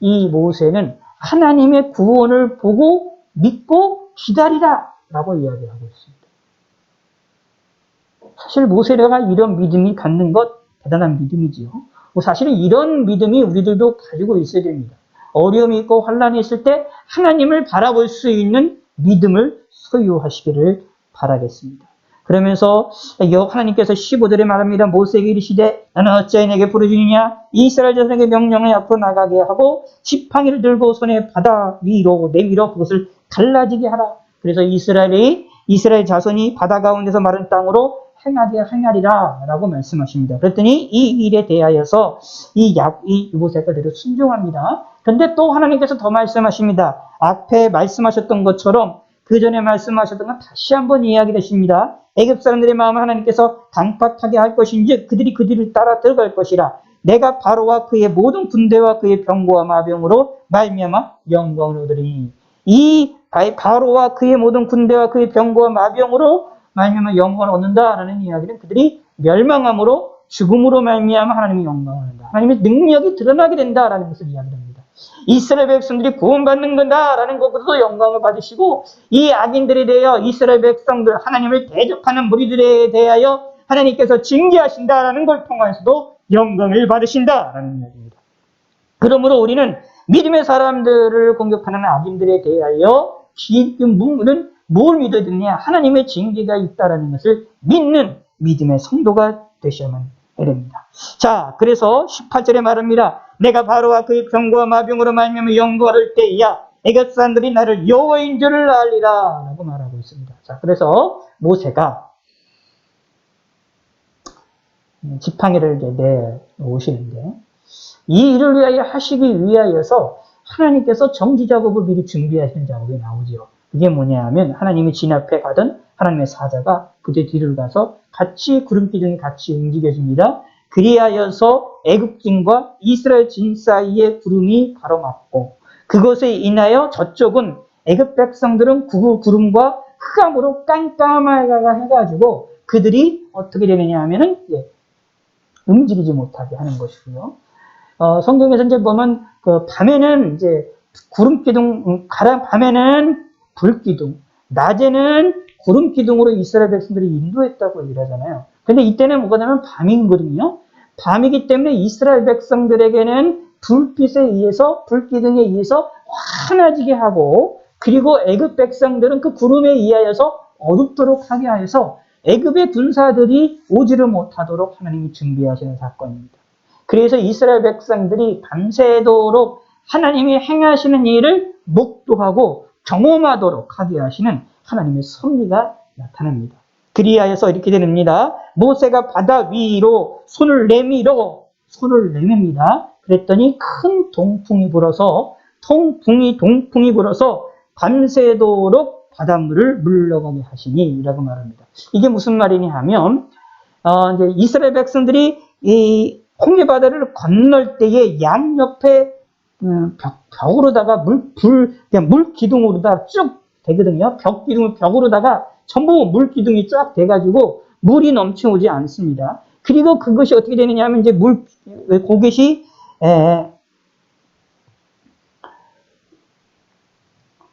이 모세는 하나님의 구원을 보고 믿고 기다리라 라고 이야기하고 있습니다. 사실 모세가 이런 믿음이 갖는 것 대단한 믿음이지요. 사실은 이런 믿음이 우리들도 가지고 있어야 됩니다. 어려움이 있고 환란이 있을 때 하나님을 바라볼 수 있는 믿음을 소유하시기를 바라겠습니다. 그러면서 하나님께서 15절에 말합니다. 모세에게 이르시되 나는 어찌하여 내게 부르짖느냐 이스라엘 자손에게 명령을 앞으로 나가게 하고 지팡이를 들고 손에 바다 위로 내밀어 그것을 갈라지게 하라. 그래서 이스라엘 자손이 바다 가운데서 마른 땅으로 행하게 하리라 라고 말씀하십니다. 그랬더니 이 일에 대하여서 이 모세가 그대로 순종합니다. 그런데 또 하나님께서 더 말씀하십니다. 앞에 말씀하셨던 것처럼 그 전에 말씀하셨던 건 다시 한번 이야기를 하십니다. 애굽 사람들의 마음을 하나님께서 강팍하게 할 것인지 그들이 그 뒤를 따라 들어갈 것이라. 내가 바로와 그의 모든 군대와 그의 병거와 마병으로 말미암아 영광을 얻으리니. 이 바로와 그의 모든 군대와 그의 병거와 마병으로 말미암아 영광을 얻는다라는 이야기는 그들이 멸망함으로 죽음으로 말미암아 하나님의 영광을 얻는다. 하나님의 능력이 드러나게 된다라는 것을 이야기합니다. 이스라엘 백성들이 구원받는 거다라는 것으로도 영광을 받으시고 이 악인들에 대하여 이스라엘 백성들 하나님을 대적하는 무리들에 대하여 하나님께서 징계하신다라는 걸 통해서도 영광을 받으신다라는 이야기입니다. 그러므로 우리는 믿음의 사람들을 공격하는 악인들에 대하여 우리는 뭘 믿어야 되느냐? 하나님의 징계가 있다라는 것을 믿는 믿음의 성도가 되셔야만 됩니다. 자, 그래서 18절에 말합니다. 내가 바로와 그의 병거와 마병으로 말미암아 영광을 얻을 때야 애굽 사람들이 나를 여호와인 줄을 알리라 라고 말하고 있습니다. 자, 그래서 모세가 지팡이를 이제 내오시는데 이 일을 위하여 하시기 위하여서 하나님께서 정지 작업을 미리 준비하시는 작업이 나오죠. 그게 뭐냐 하면 하나님이 진 앞에 가던 하나님의 사자가 그들 뒤를 가서 같이 구름기둥이 같이 움직여집니다. 그리하여서 애굽진과 이스라엘 진 사이에 구름이 가로막고 그것에 인하여 저쪽은 애굽 백성들은 구름과 흑암으로 깜깜하게 해가지고 그들이 어떻게 되느냐 하면은 움직이지 못하게 하는 것이고요. 성경에서 이제 보면 밤에는 이제 구름기둥, 밤에는 불기둥, 낮에는 구름기둥으로 이스라엘 백성들이 인도했다고 얘기를 하잖아요. 근데 이때는 뭐가 되면 밤이거든요. 밤이기 때문에 이스라엘 백성들에게는 불기둥에 의해서 환해지게 하고, 그리고 애굽 백성들은 그 구름에 의하여서 어둡도록 하게 하여서 애굽의 군사들이 오지를 못하도록 하나님이 준비하시는 사건입니다. 그래서 이스라엘 백성들이 밤새도록 하나님이 행하시는 일을 목도하고 경험하도록 하게 하시는 하나님의 섭리가 나타납니다. 그리하여서 이렇게 됩니다. 모세가 바다 위로 손을 내밉니다. 그랬더니 큰 동풍이 불어서 동풍이 불어서 밤새도록 바닷물을 물러가게 하시니 라고 말합니다. 이게 무슨 말이냐 하면 이제 이스라엘 백성들이 이 홍해바다를 건널 때에 양옆에 벽으로다가 물 기둥으로다가 쭉 되거든요. 벽으로다가 전부 물 기둥이 쫙 돼가지고 물이 넘쳐오지 않습니다. 그리고 그것이 어떻게 되느냐 하면 이제 그것이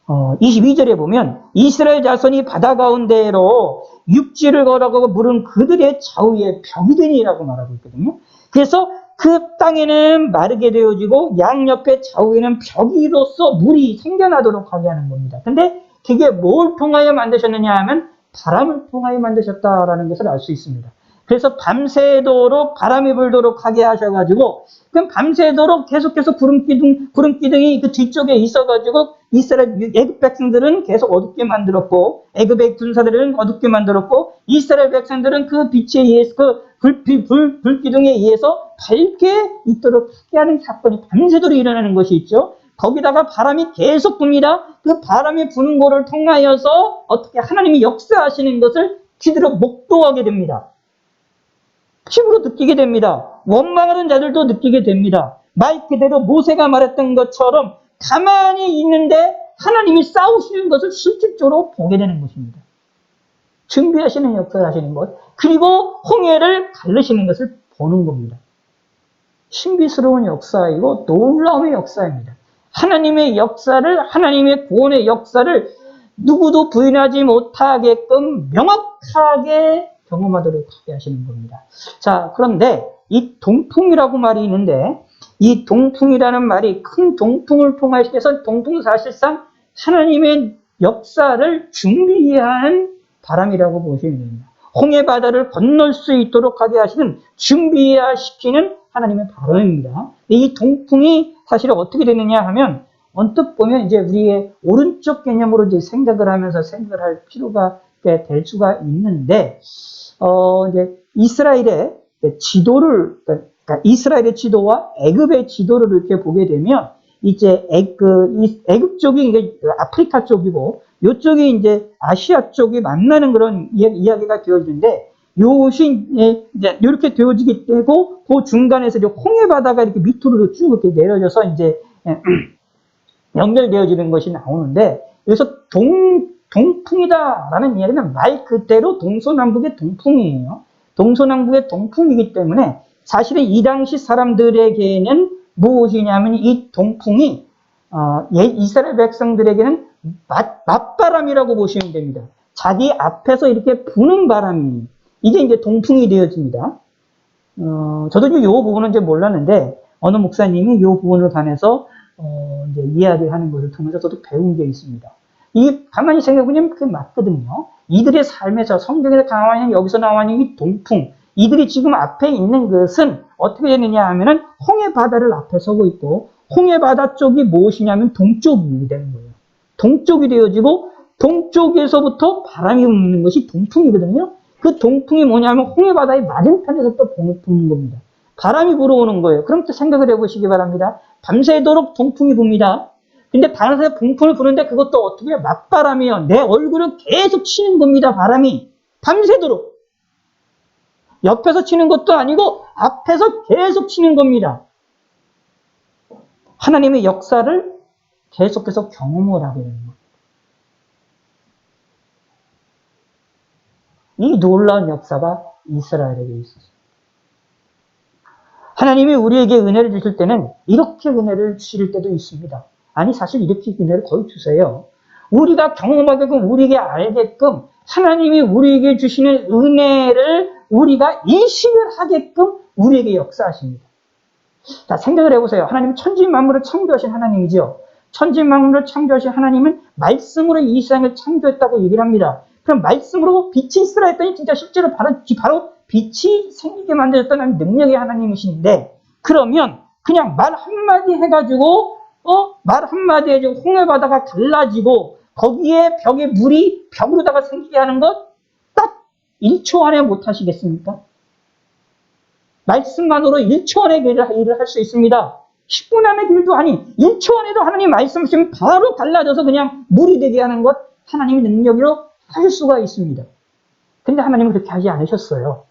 22절에 보면 이스라엘 자손이 바다 가운데로 육지를 걸어가고 물은 그들의 좌우에 벽이 되니라고 말하고 있거든요. 그래서 그 땅에는 마르게 되어지고 양옆에 좌우에는 벽이로서 물이 생겨나도록 하게 하는 겁니다. 근데 그게 뭘 통하여 만드셨느냐 하면 바람을 통하여 만드셨다라는 것을 알 수 있습니다. 그래서 밤새도록 바람이 불도록 하게 하셔가지고 그럼 밤새도록 계속해서 구름 기둥이 그 뒤쪽에 있어가지고 이스라엘 애굽 백성들은 계속 어둡게 만들었고 애굽의 군사들은 어둡게 만들었고 이스라엘 백성들은 그 빛에 의해서 그 불기둥에 의해서 밝게 있도록 하게 하는 사건이 밤새도록 일어나는 것이 있죠. 거기다가 바람이 계속 붑니다. 그 바람이 부는 것을 통하여서 어떻게 하나님이 역사하시는 것을 그대로 목도하게 됩니다. 힘으로 느끼게 됩니다. 원망하는 자들도 느끼게 됩니다. 말 그대로 모세가 말했던 것처럼 가만히 있는데 하나님이 싸우시는 것을 실질적으로 보게 되는 것입니다. 준비하시는 역사를 하시는 것, 그리고 홍해를 가르시는 것을 보는 겁니다. 신비스러운 역사이고 놀라움의 역사입니다. 하나님의 역사를, 하나님의 구원의 역사를 누구도 부인하지 못하게끔 명확하게 경험하도록 하게 하시는 겁니다. 자, 그런데 이 동풍이라고 말이 있는데 이 동풍이라는 말이 큰 동풍을 통해서 동풍은 사실상 하나님의 역사를 준비한 바람이라고 보시면 됩니다. 홍해 바다를 건널 수 있도록 하게 하시는 준비시키는 하나님의 바람입니다. 이 동풍이 사실 어떻게 되느냐 하면 언뜻 보면 이제 우리의 오른쪽 개념으로 이제 생각을 하면서 생각을 할 필요가 될 수가 있는데 이제 이스라엘의 지도를, 그러니까 이스라엘의 지도와 애굽의 지도를 이렇게 보게 되면, 이제 애굽 쪽이 이제 아프리카 쪽이고, 이쪽이 이제 아시아 쪽이 만나는 그런 이야기가 되어지는데, 요것이 이제 이렇게 되어지게 되고, 그 중간에서 이제 홍해바다가 이렇게 밑으로 쭉 이렇게 내려져서 이제 연결되어지는 것이 나오는데, 여기서 동풍이다라는 이야기는 말 그대로 동서남북의 동풍이에요. 동서남북의 동풍이기 때문에 사실은 이 당시 사람들에게는 무엇이냐면 이 동풍이 이스라엘 백성들에게는 맞바람이라고 보시면 됩니다. 자기 앞에서 이렇게 부는 바람이 이게 이제 동풍이 되어집니다. 저도 이 부분은 이제 몰랐는데 어느 목사님이 이 부분을 관해서 이제 이야기하는 것을 통해서 저도 배운 게 있습니다. 이 가만히 생각해보면 그게 맞거든요. 이들의 삶에서 성경에서 나와있는 여기서 나와있는 이 동풍, 이들이 지금 앞에 있는 것은 어떻게 되느냐 하면은 홍해 바다를 앞에 서고 있고 홍해 바다 쪽이 무엇이냐면 동쪽이 되는 거예요. 동쪽이 되어지고 동쪽에서부터 바람이 부는 것이 동풍이거든요. 그 동풍이 뭐냐면 홍해 바다의 맞은편에서부터 부는 겁니다. 바람이 불어오는 거예요. 그럼 또 생각을 해보시기 바랍니다. 밤새도록 동풍이 붑니다. 근데 밤새 동풍을 부는데 그것도 어떻게 해요? 맞바람이에요. 내 얼굴을 계속 치는 겁니다. 바람이. 밤새도록. 옆에서 치는 것도 아니고 앞에서 계속 치는 겁니다. 하나님의 역사를 계속해서 경험을 하게 되는 거예요. 이 놀라운 역사가 이스라엘에게 있었어요. 하나님이 우리에게 은혜를 주실 때는 이렇게 은혜를 주실 때도 있습니다. 아니 사실 이렇게 은혜를 거의 주세요. 우리가 경험하게끔 우리에게 알게끔 하나님이 우리에게 주시는 은혜를 우리가 인식을 하게끔 우리에게 역사하십니다. 자, 생각을 해보세요. 하나님은 천지 만물을 창조하신 하나님이죠. 천지 만물을 창조하신 하나님은 말씀으로 이 세상을 창조했다고 얘기를 합니다. 그럼 말씀으로 빛이 있으라 했더니 진짜 실제로 바로 빛이 생기게 만들었다는 능력의 하나님이신데 그러면 그냥 말 한마디 해가지고 말 한마디 해가지고 홍해바다가 갈라지고 거기에 벽에 물이 벽으로다가 생기게 하는 것 딱 1초 안에 못 하시겠습니까? 말씀만으로 1초 안에 일을 할 수 있습니다. 10분 안의 길도 아니 1초 안에도 하나님 말씀하시면 바로 갈라져서 그냥 물이 되게 하는 것 하나님의 능력으로 할 수가 있습니다. 근데 하나님은 그렇게 하지 않으셨어요.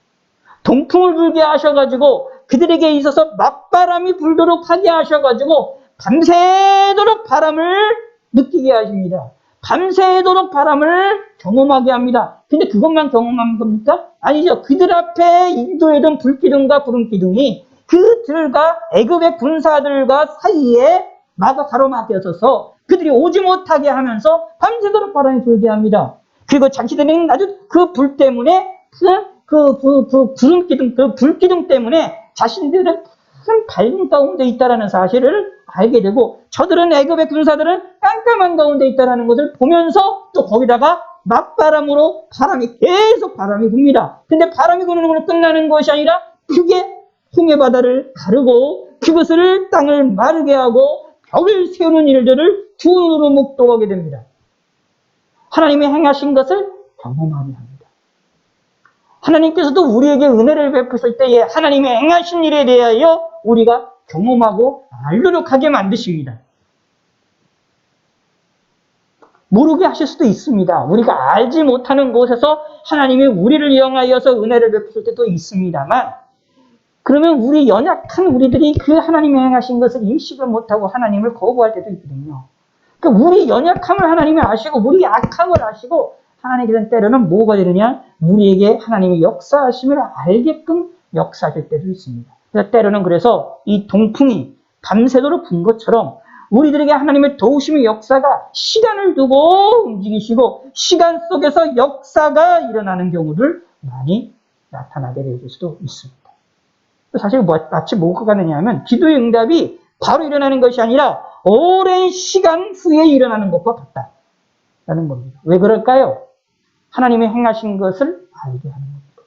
동풍을 불게 하셔가지고 그들에게 있어서 맞바람이 불도록 하게 하셔가지고 밤새도록 바람을 느끼게 하십니다. 밤새도록 바람을 경험하게 합니다. 근데 그것만 경험한 겁니까? 아니죠. 그들 앞에 인도해둔 불기둥과 구름기둥이 그들과 애굽의 군사들과 사이에 가로막혀서서 그들이 오지 못하게 하면서 밤새도록 바람이 불게 합니다. 그리고 자기들은 아주 그 불 때문에 구름기둥, 그 불기둥 때문에 자신들은 큰 밝은 가운데 있다는 사실을 알게 되고 저들은 애굽의 군사들은 깜깜한 가운데 있다는 것을 보면서 또 거기다가 맞바람으로 계속 바람이 붑니다. 근데 바람이 부는 걸로 끝나는 것이 아니라 그게 홍해바다를 가르고 그것을 땅을 마르게 하고 벽을 세우는 일들을 두 눈으로 목도하게 됩니다. 하나님이 행하신 것을 경험하게 합니다. 하나님께서도 우리에게 은혜를 베푸실 때에 하나님이 행하신 일에 대하여 우리가 경험하고 알도록 하게 만드십니다. 모르게 하실 수도 있습니다. 우리가 알지 못하는 곳에서 하나님이 우리를 이용하여서 은혜를 베푸실 때도 있습니다만 그러면 연약한 우리들이 그 하나님이 행하신 것을 인식을 못하고 하나님을 거부할 때도 있거든요. 그러니까 우리 연약함을 하나님이 아시고 우리 약함을 아시고 하나님께서는 때로는 뭐가 되느냐? 우리에게 하나님의 역사하심을 알게끔 역사하실 때도 있습니다. 그래서 때로는 그래서 이 동풍이 밤새도록 분 것처럼 우리들에게 하나님의 도우심의 역사가 시간을 두고 움직이시고 시간 속에서 역사가 일어나는 경우를 많이 나타나게 될 수도 있습니다. 사실 마치 뭐가 가느냐면 기도의 응답이 바로 일어나는 것이 아니라 오랜 시간 후에 일어나는 것과 같다라는 겁니다. 왜 그럴까요? 하나님의 행하신 것을 알게 하는 겁니다.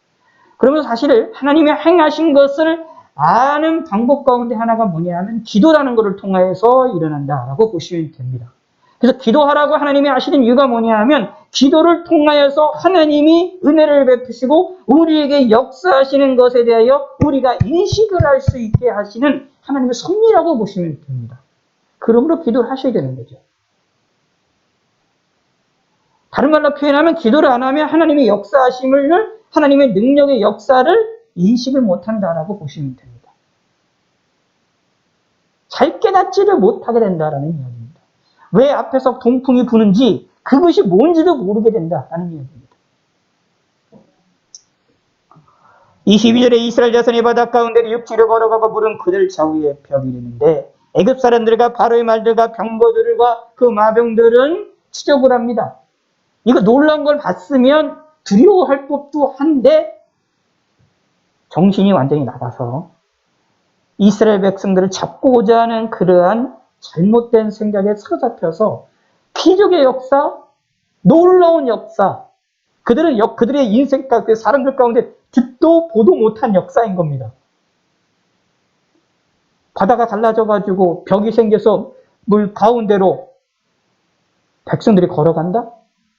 그러면 사실 하나님의 행하신 것을 아는 방법 가운데 하나가 뭐냐면 기도라는 것을 통해서 일어난다라고 보시면 됩니다. 그래서 기도하라고 하나님이 하시는 이유가 뭐냐면 기도를 통하여서 하나님이 은혜를 베푸시고 우리에게 역사하시는 것에 대하여 우리가 인식을 할 수 있게 하시는 하나님의 섭리라고 보시면 됩니다. 그러므로 기도를 하셔야 되는 거죠. 다른 말로 표현하면 기도를 안 하면 하나님의 역사하심을 하나님의 능력의 역사를 인식을 못한다라고 보시면 됩니다. 잘 깨닫지를 못하게 된다라는 이야기입니다. 왜 앞에서 동풍이 부는지 그것이 뭔지도 모르게 된다라는 이야기입니다. 22절에 이스라엘 자손이 바다 가운데 육지로 걸어가고 물은 그들 좌우에 벽이 되는데 애굽 사람들과 바로의 말들과 병거들과 그 마병들은 추적을 합니다. 이거 놀라운 걸 봤으면 두려워할 법도 한데 정신이 완전히 나가서 이스라엘 백성들을 잡고자 하는 그러한 잘못된 생각에 사로잡혀서 기적의 역사, 놀라운 역사, 그들의 인생 가운데 사람들 가운데 듣도 보도 못한 역사인 겁니다. 바다가 갈라져가지고 벽이 생겨서 물 가운데로 백성들이 걸어간다?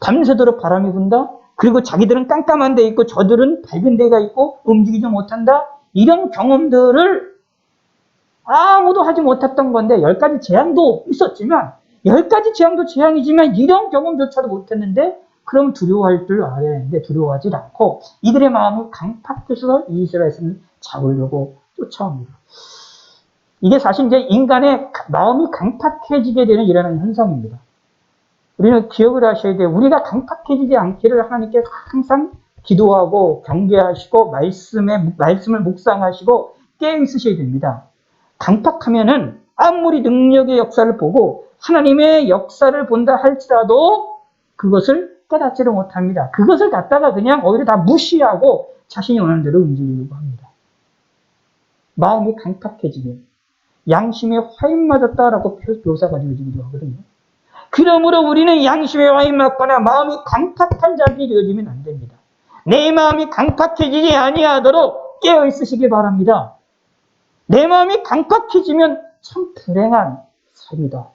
밤새도록 바람이 분다? 그리고 자기들은 깜깜한 데 있고 저들은 밝은 데가 있고 움직이지 못한다? 이런 경험들을 아무도 하지 못했던 건데 10가지 재앙도 있었지만 10가지 재앙도 재앙이지만 이런 경험조차도 못했는데 그럼 두려워할 줄 알아야 하는데 두려워하지 않고 이들의 마음을 강팍해서 이스라엘은 잡으려고 쫓아옵니다. 이게 사실 이제 인간의 마음이 강팍해지게 되는 일어나는 현상입니다. 우리는 기억을 하셔야 돼요. 우리가 강팍해지지 않기를 하나님께 항상 기도하고 경계하시고 말씀을 묵상하시고 깨어있으셔야 됩니다. 강팍하면은 아무리 능력의 역사를 보고 하나님의 역사를 본다 할지라도 그것을 깨닫지를 못합니다. 그것을 갖다가 그냥 오히려 다 무시하고 자신이 원하는 대로 움직이려고 합니다. 마음이 강팍해지면 양심에 화인 맞았다라고 묘사가 되어지기도 하거든요. 그러므로 우리는 양심에 화인 맞거나 마음이 강팍한 자들이 되어지면 안 됩니다. 내 마음이 강팍해지지 아니하도록 깨어있으시기 바랍니다. 내 마음이 강팍해지면 참 불행한 삶이다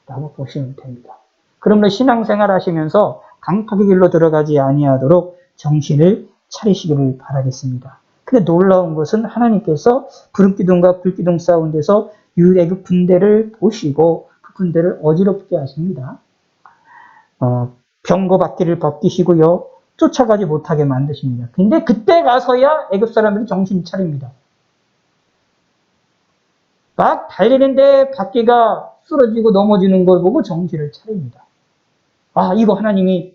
라고 보시면 됩니다. 그러므로 신앙생활 하시면서 강팍의 길로 들어가지 아니하도록 정신을 차리시기를 바라겠습니다. 근데 놀라운 것은 하나님께서 부름기둥과 불기둥 싸운 데서 유대국 군대를 보시고 그 군대를 어지럽게 하십니다. 병거바퀴를 벗기시고요. 쫓아가지 못하게 만드십니다. 근데 그때 가서야 애굽 사람들이 정신 차립니다. 막 달리는데 바퀴가 쓰러지고 넘어지는 걸 보고 정신을 차립니다. 아, 이거 하나님이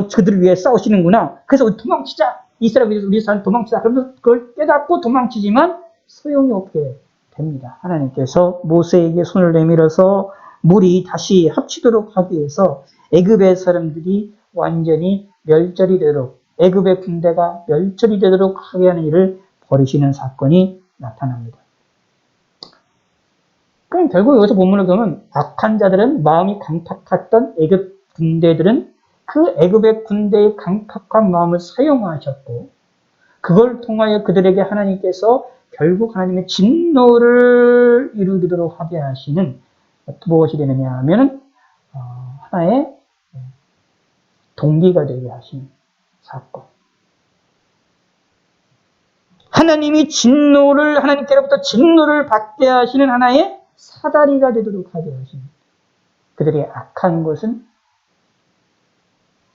저들을 위해 싸우시는구나. 그래서 우리 도망치자. 이스라엘 위해서 우리 사람 도망치자. 그러면서 그걸 깨닫고 도망치지만 소용이 없게 됩니다. 하나님께서 모세에게 손을 내밀어서 물이 다시 합치도록 하기 위해서 애굽의 사람들이 완전히 멸절이 되도록, 애굽의 군대가 멸절이 되도록 하게 하는 일을 벌이시는 사건이 나타납니다. 그럼 결국 여기서 본문을 보면 악한 자들은, 마음이 강팍했던 애굽 군대들은 그 애굽의 군대의 강팍한 마음을 사용하셨고, 그걸 통하여 그들에게 하나님께서 결국 하나님의 진노를 이루도록 하게 하시는, 무엇이 되느냐 하면은 하나의 동기가 되게 하시는 사건. 하나님이 하나님께로부터 진노를 받게 하시는 하나의 사다리가 되도록 하게 하시는, 그들의 악한 것은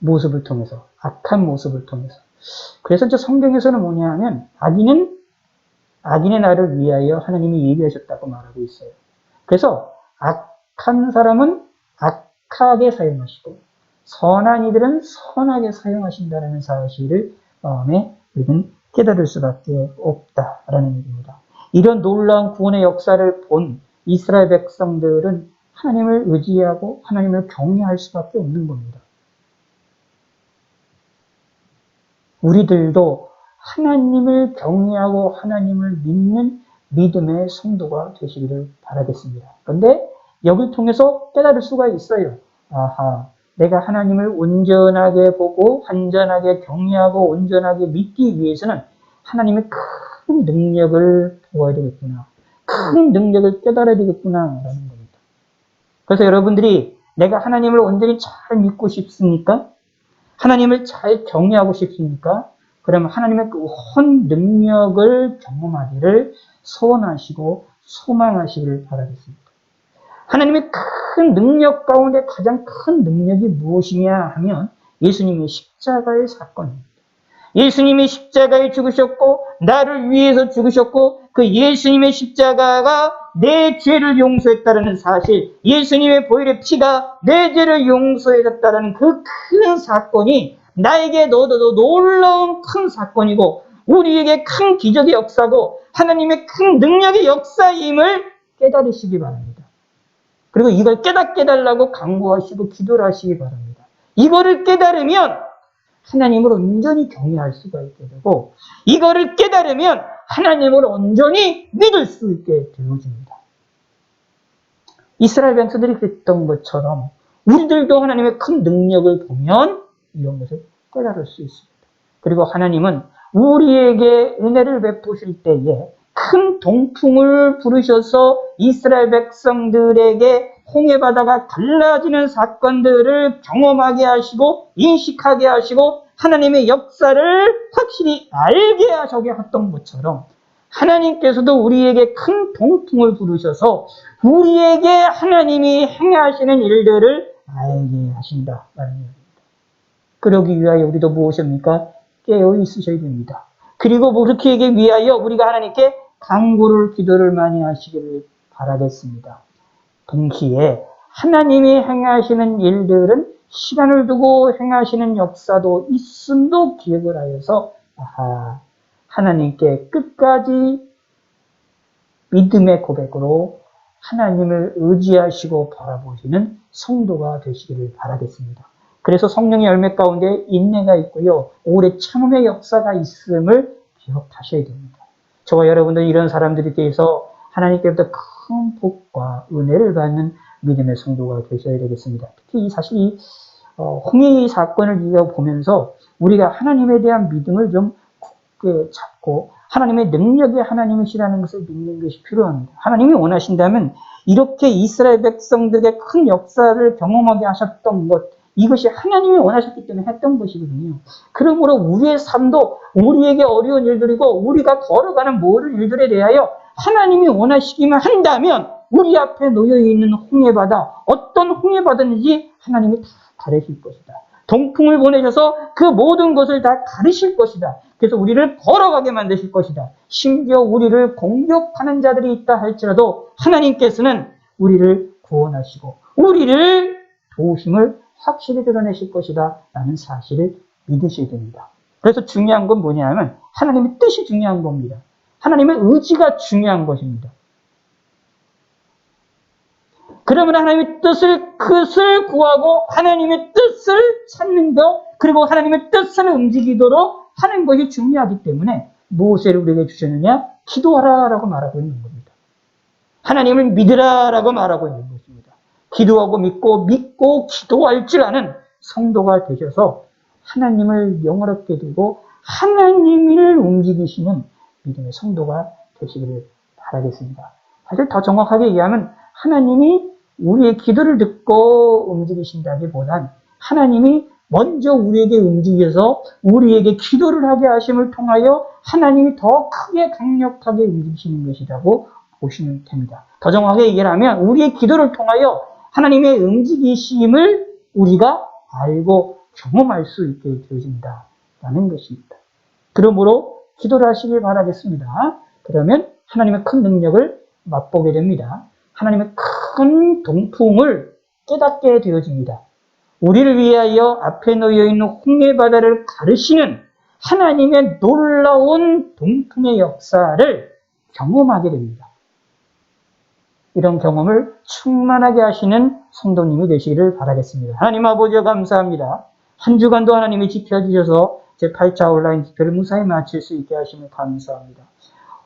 모습을 통해서, 악한 모습을 통해서. 그래서 이제 성경에서는 뭐냐 하면 악인의 날을 위하여 하나님이 예비하셨다고 말하고 있어요. 그래서 악한 사람은 악하게 사용하시고 선한 이들은 선하게 사용하신다는 사실을 마음에 우리는 깨달을 수밖에 없다라는 얘기입니다. 이런 놀라운 구원의 역사를 본 이스라엘 백성들은 하나님을 의지하고 하나님을 경외할 수밖에 없는 겁니다. 우리들도 하나님을 경외하고 하나님을 믿는 믿음의 성도가 되시기를 바라겠습니다. 그런데 여기를 통해서 깨달을 수가 있어요. 아하, 내가 하나님을 온전하게 보고 완전하게 경외하고 온전하게 믿기 위해서는 하나님의 큰 능력을 보아야 되겠구나. 큰 능력을 깨달아야 되겠구나 라는 겁니다. 그래서 여러분들이 내가 하나님을 온전히 잘 믿고 싶습니까? 하나님을 잘 경외하고 싶습니까? 그러면 하나님의 그 온 능력을 경험하기를 소원하시고 소망하시기를 바라겠습니다. 하나님의 큰 능력 가운데 가장 큰 능력이 무엇이냐 하면 예수님의 십자가의 사건입니다. 예수님이 십자가에 죽으셨고 나를 위해서 죽으셨고 그 예수님의 십자가가 내 죄를 용서했다는 사실, 예수님의 보혈의 피가 내 죄를 용서해줬다는 그 큰 사건이 나에게 너도 놀라운 큰 사건이고 우리에게 큰 기적의 역사고 하나님의 큰 능력의 역사임을 깨달으시기 바랍니다. 그리고 이걸 깨닫게 달라고 간구하시고 기도를 하시기 바랍니다. 이거를 깨달으면 하나님을 온전히 경외할 수가 있게 되고 이거를 깨달으면 하나님을 온전히 믿을 수 있게 되어집니다. 이스라엘 백성들이 그랬던 것처럼 우리들도 하나님의 큰 능력을 보면 이런 것을 깨달을 수 있습니다. 그리고 하나님은 우리에게 은혜를 베푸실 때에 큰 동풍을 부르셔서 이스라엘 백성들에게 홍해바다가 갈라지는 사건들을 경험하게 하시고 인식하게 하시고 하나님의 역사를 확실히 알게 하시게 했던 것처럼 하나님께서도 우리에게 큰 동풍을 부르셔서 우리에게 하나님이 행하시는 일들을 알게 하신다라는 얘기입니다. 그러기 위하여 우리도 무엇입니까? 깨어 있으셔야 됩니다. 그리고 그렇게 하기 위하여 우리가 하나님께 간구를 기도를 많이 하시기를 바라겠습니다. 동시에 하나님이 행하시는 일들은 시간을 두고 행하시는 역사도 있음도 기억을 하여서 하나님께 끝까지 믿음의 고백으로 하나님을 의지하시고 바라보시는 성도가 되시기를 바라겠습니다. 그래서 성령의 열매 가운데 인내가 있고요. 오래 참음의 역사가 있음을 기억하셔야 됩니다. 저와 여러분들 이런 사람들에 대해서 하나님께부터 큰 복과 은혜를 받는 믿음의 성도가 되셔야 되겠습니다. 특히 사실 홍해 사건을 보면서 우리가 하나님에 대한 믿음을 좀 굳게 잡고 하나님의 능력이 하나님이시라는 것을 믿는 것이 필요합니다. 하나님이 원하신다면 이렇게 이스라엘 백성들의 큰 역사를 경험하게 하셨던 것, 이것이 하나님이 원하셨기 때문에 했던 것이거든요. 그러므로 우리의 삶도 우리에게 어려운 일들이고 우리가 걸어가는 모든 일들에 대하여 하나님이 원하시기만 한다면 우리 앞에 놓여있는 홍해바다, 어떤 홍해바다인지 하나님이 다 가르칠 것이다. 동풍을 보내셔서 그 모든 것을 다 가르칠 것이다. 그래서 우리를 걸어가게 만드실 것이다. 심지어 우리를 공격하는 자들이 있다 할지라도 하나님께서는 우리를 구원하시고 우리를 도우심을 확실히 드러내실 것이다 라는 사실을 믿으셔야 됩니다. 그래서 중요한 건 뭐냐면 하나님의 뜻이 중요한 겁니다. 하나님의 의지가 중요한 것입니다. 그러면 하나님의 뜻을 구하고 하나님의 뜻을 찾는 것, 그리고 하나님의 뜻을 움직이도록 하는 것이 중요하기 때문에 모세를 우리에게 주셨느냐? 기도하라라고 말하고 있는 겁니다. 하나님을 믿으라라고 말하고 있는 것입니다. 기도하고 믿고 기도할 줄 아는 성도가 되셔서 하나님을 영화롭게 두고 하나님을 움직이시는 믿음의 성도가 되시기를 바라겠습니다. 사실 더 정확하게 얘기하면 하나님이 우리의 기도를 듣고 움직이신다기보단 하나님이 먼저 우리에게 움직여서 우리에게 기도를 하게 하심을 통하여 하나님이 더 크게 강력하게 움직이시는 것이라고 보시면 됩니다. 더 정확하게 얘기하면 우리의 기도를 통하여 하나님의 움직이심을 우리가 알고 경험할 수 있게 되어진다라는 것입니다. 그러므로 기도를 하시길 바라겠습니다. 그러면 하나님의 큰 능력을 맛보게 됩니다. 하나님의 큰 동풍을 깨닫게 되어집니다. 우리를 위하여 앞에 놓여있는 홍해바다를 가르시는 하나님의 놀라운 동풍의 역사를 경험하게 됩니다. 이런 경험을 충만하게 하시는 성도님이 되시기를 바라겠습니다. 하나님 아버지여 감사합니다. 한 주간도 하나님이 지켜주셔서 제8차 온라인 집회를 무사히 마칠 수 있게 하시면 감사합니다.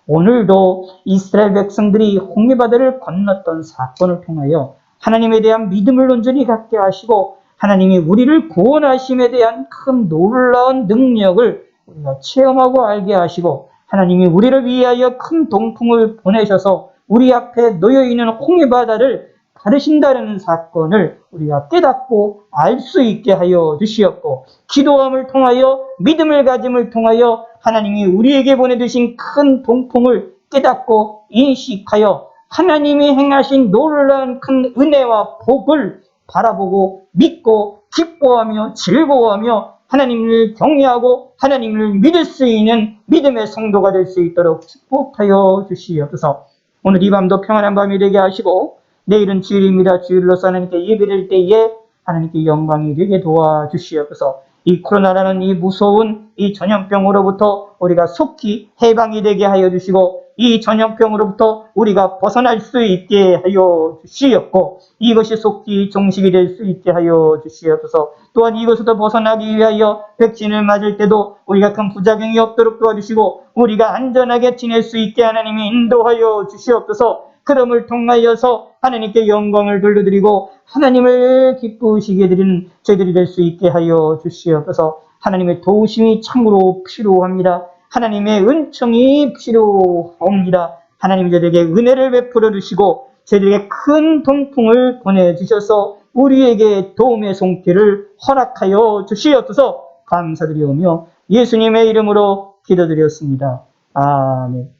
오늘도 이스라엘 백성들이 홍해바다를 건넜던 사건을 통하여 하나님에 대한 믿음을 온전히 갖게 하시고 하나님이 우리를 구원하심에 대한 큰 놀라운 능력을 우리가 체험하고 알게 하시고 하나님이 우리를 위하여 큰 동풍을 보내셔서 우리 앞에 놓여있는 홍해바다를 가르신다는 사건을 우리가 깨닫고 알 수 있게 하여 주시었고 기도함을 통하여 믿음을 가짐을 통하여 하나님이 우리에게 보내주신 큰 동풍을 깨닫고 인식하여 하나님이 행하신 놀라운 큰 은혜와 복을 바라보고 믿고 기뻐하며 즐거워하며 하나님을 경외하고 하나님을 믿을 수 있는 믿음의 성도가 될 수 있도록 축복하여 주시옵소서. 오늘 이 밤도 평안한 밤이 되게 하시고 내일은 주일입니다. 주일로서 하나님께 예배드릴 때에 하나님께 영광이 되게 도와주시옵소서. 이 코로나라는 이 무서운 이 전염병으로부터 우리가 속히 해방이 되게 하여 주시고 이 전염병으로부터 우리가 벗어날 수 있게 하여 주시옵고 이것이 속히 종식이 될 수 있게 하여 주시옵소서. 또한 이것에서 벗어나기 위하여 백신을 맞을 때도 우리가 큰 부작용이 없도록 도와주시고 우리가 안전하게 지낼 수 있게 하나님이 인도하여 주시옵소서. 그럼을 통하여서 하나님께 영광을 돌려드리고 하나님을 기쁘시게 드리는 저희들이 될 수 있게 하여 주시옵소서. 하나님의 도우심이 참으로 필요합니다. 하나님의 은총이 필요합니다. 하나님 저희에게 은혜를 베풀어 주시고 저희에게 큰 동풍을 보내주셔서 우리에게 도움의 손길을 허락하여 주시옵소서. 감사드리오며 예수님의 이름으로 기도드렸습니다. 아멘.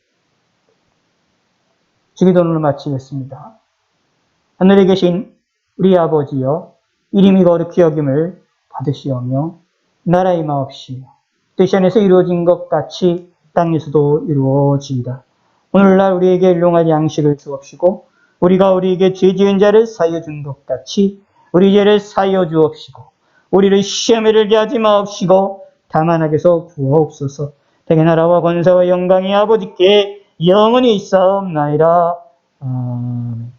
기도를 마치겠습니다. 하늘에 계신 우리 아버지여 이름이 거룩히 여김을 받으시오며 나라의 마옵시며 뜻이 안에서 이루어진 것 같이 땅에서도 이루어지이다. 오늘날 우리에게 일용할 양식을 주옵시고 우리가 우리에게 죄 지은 자를 사하여 준 것 같이 우리 죄를 사하여 주옵시고 우리를 시험에 들게 하지 마옵시고 다만 악에서 구하옵소서. 대개 나라와 권세와 영광이 아버지께 영원히 있사옵나이다. 아멘.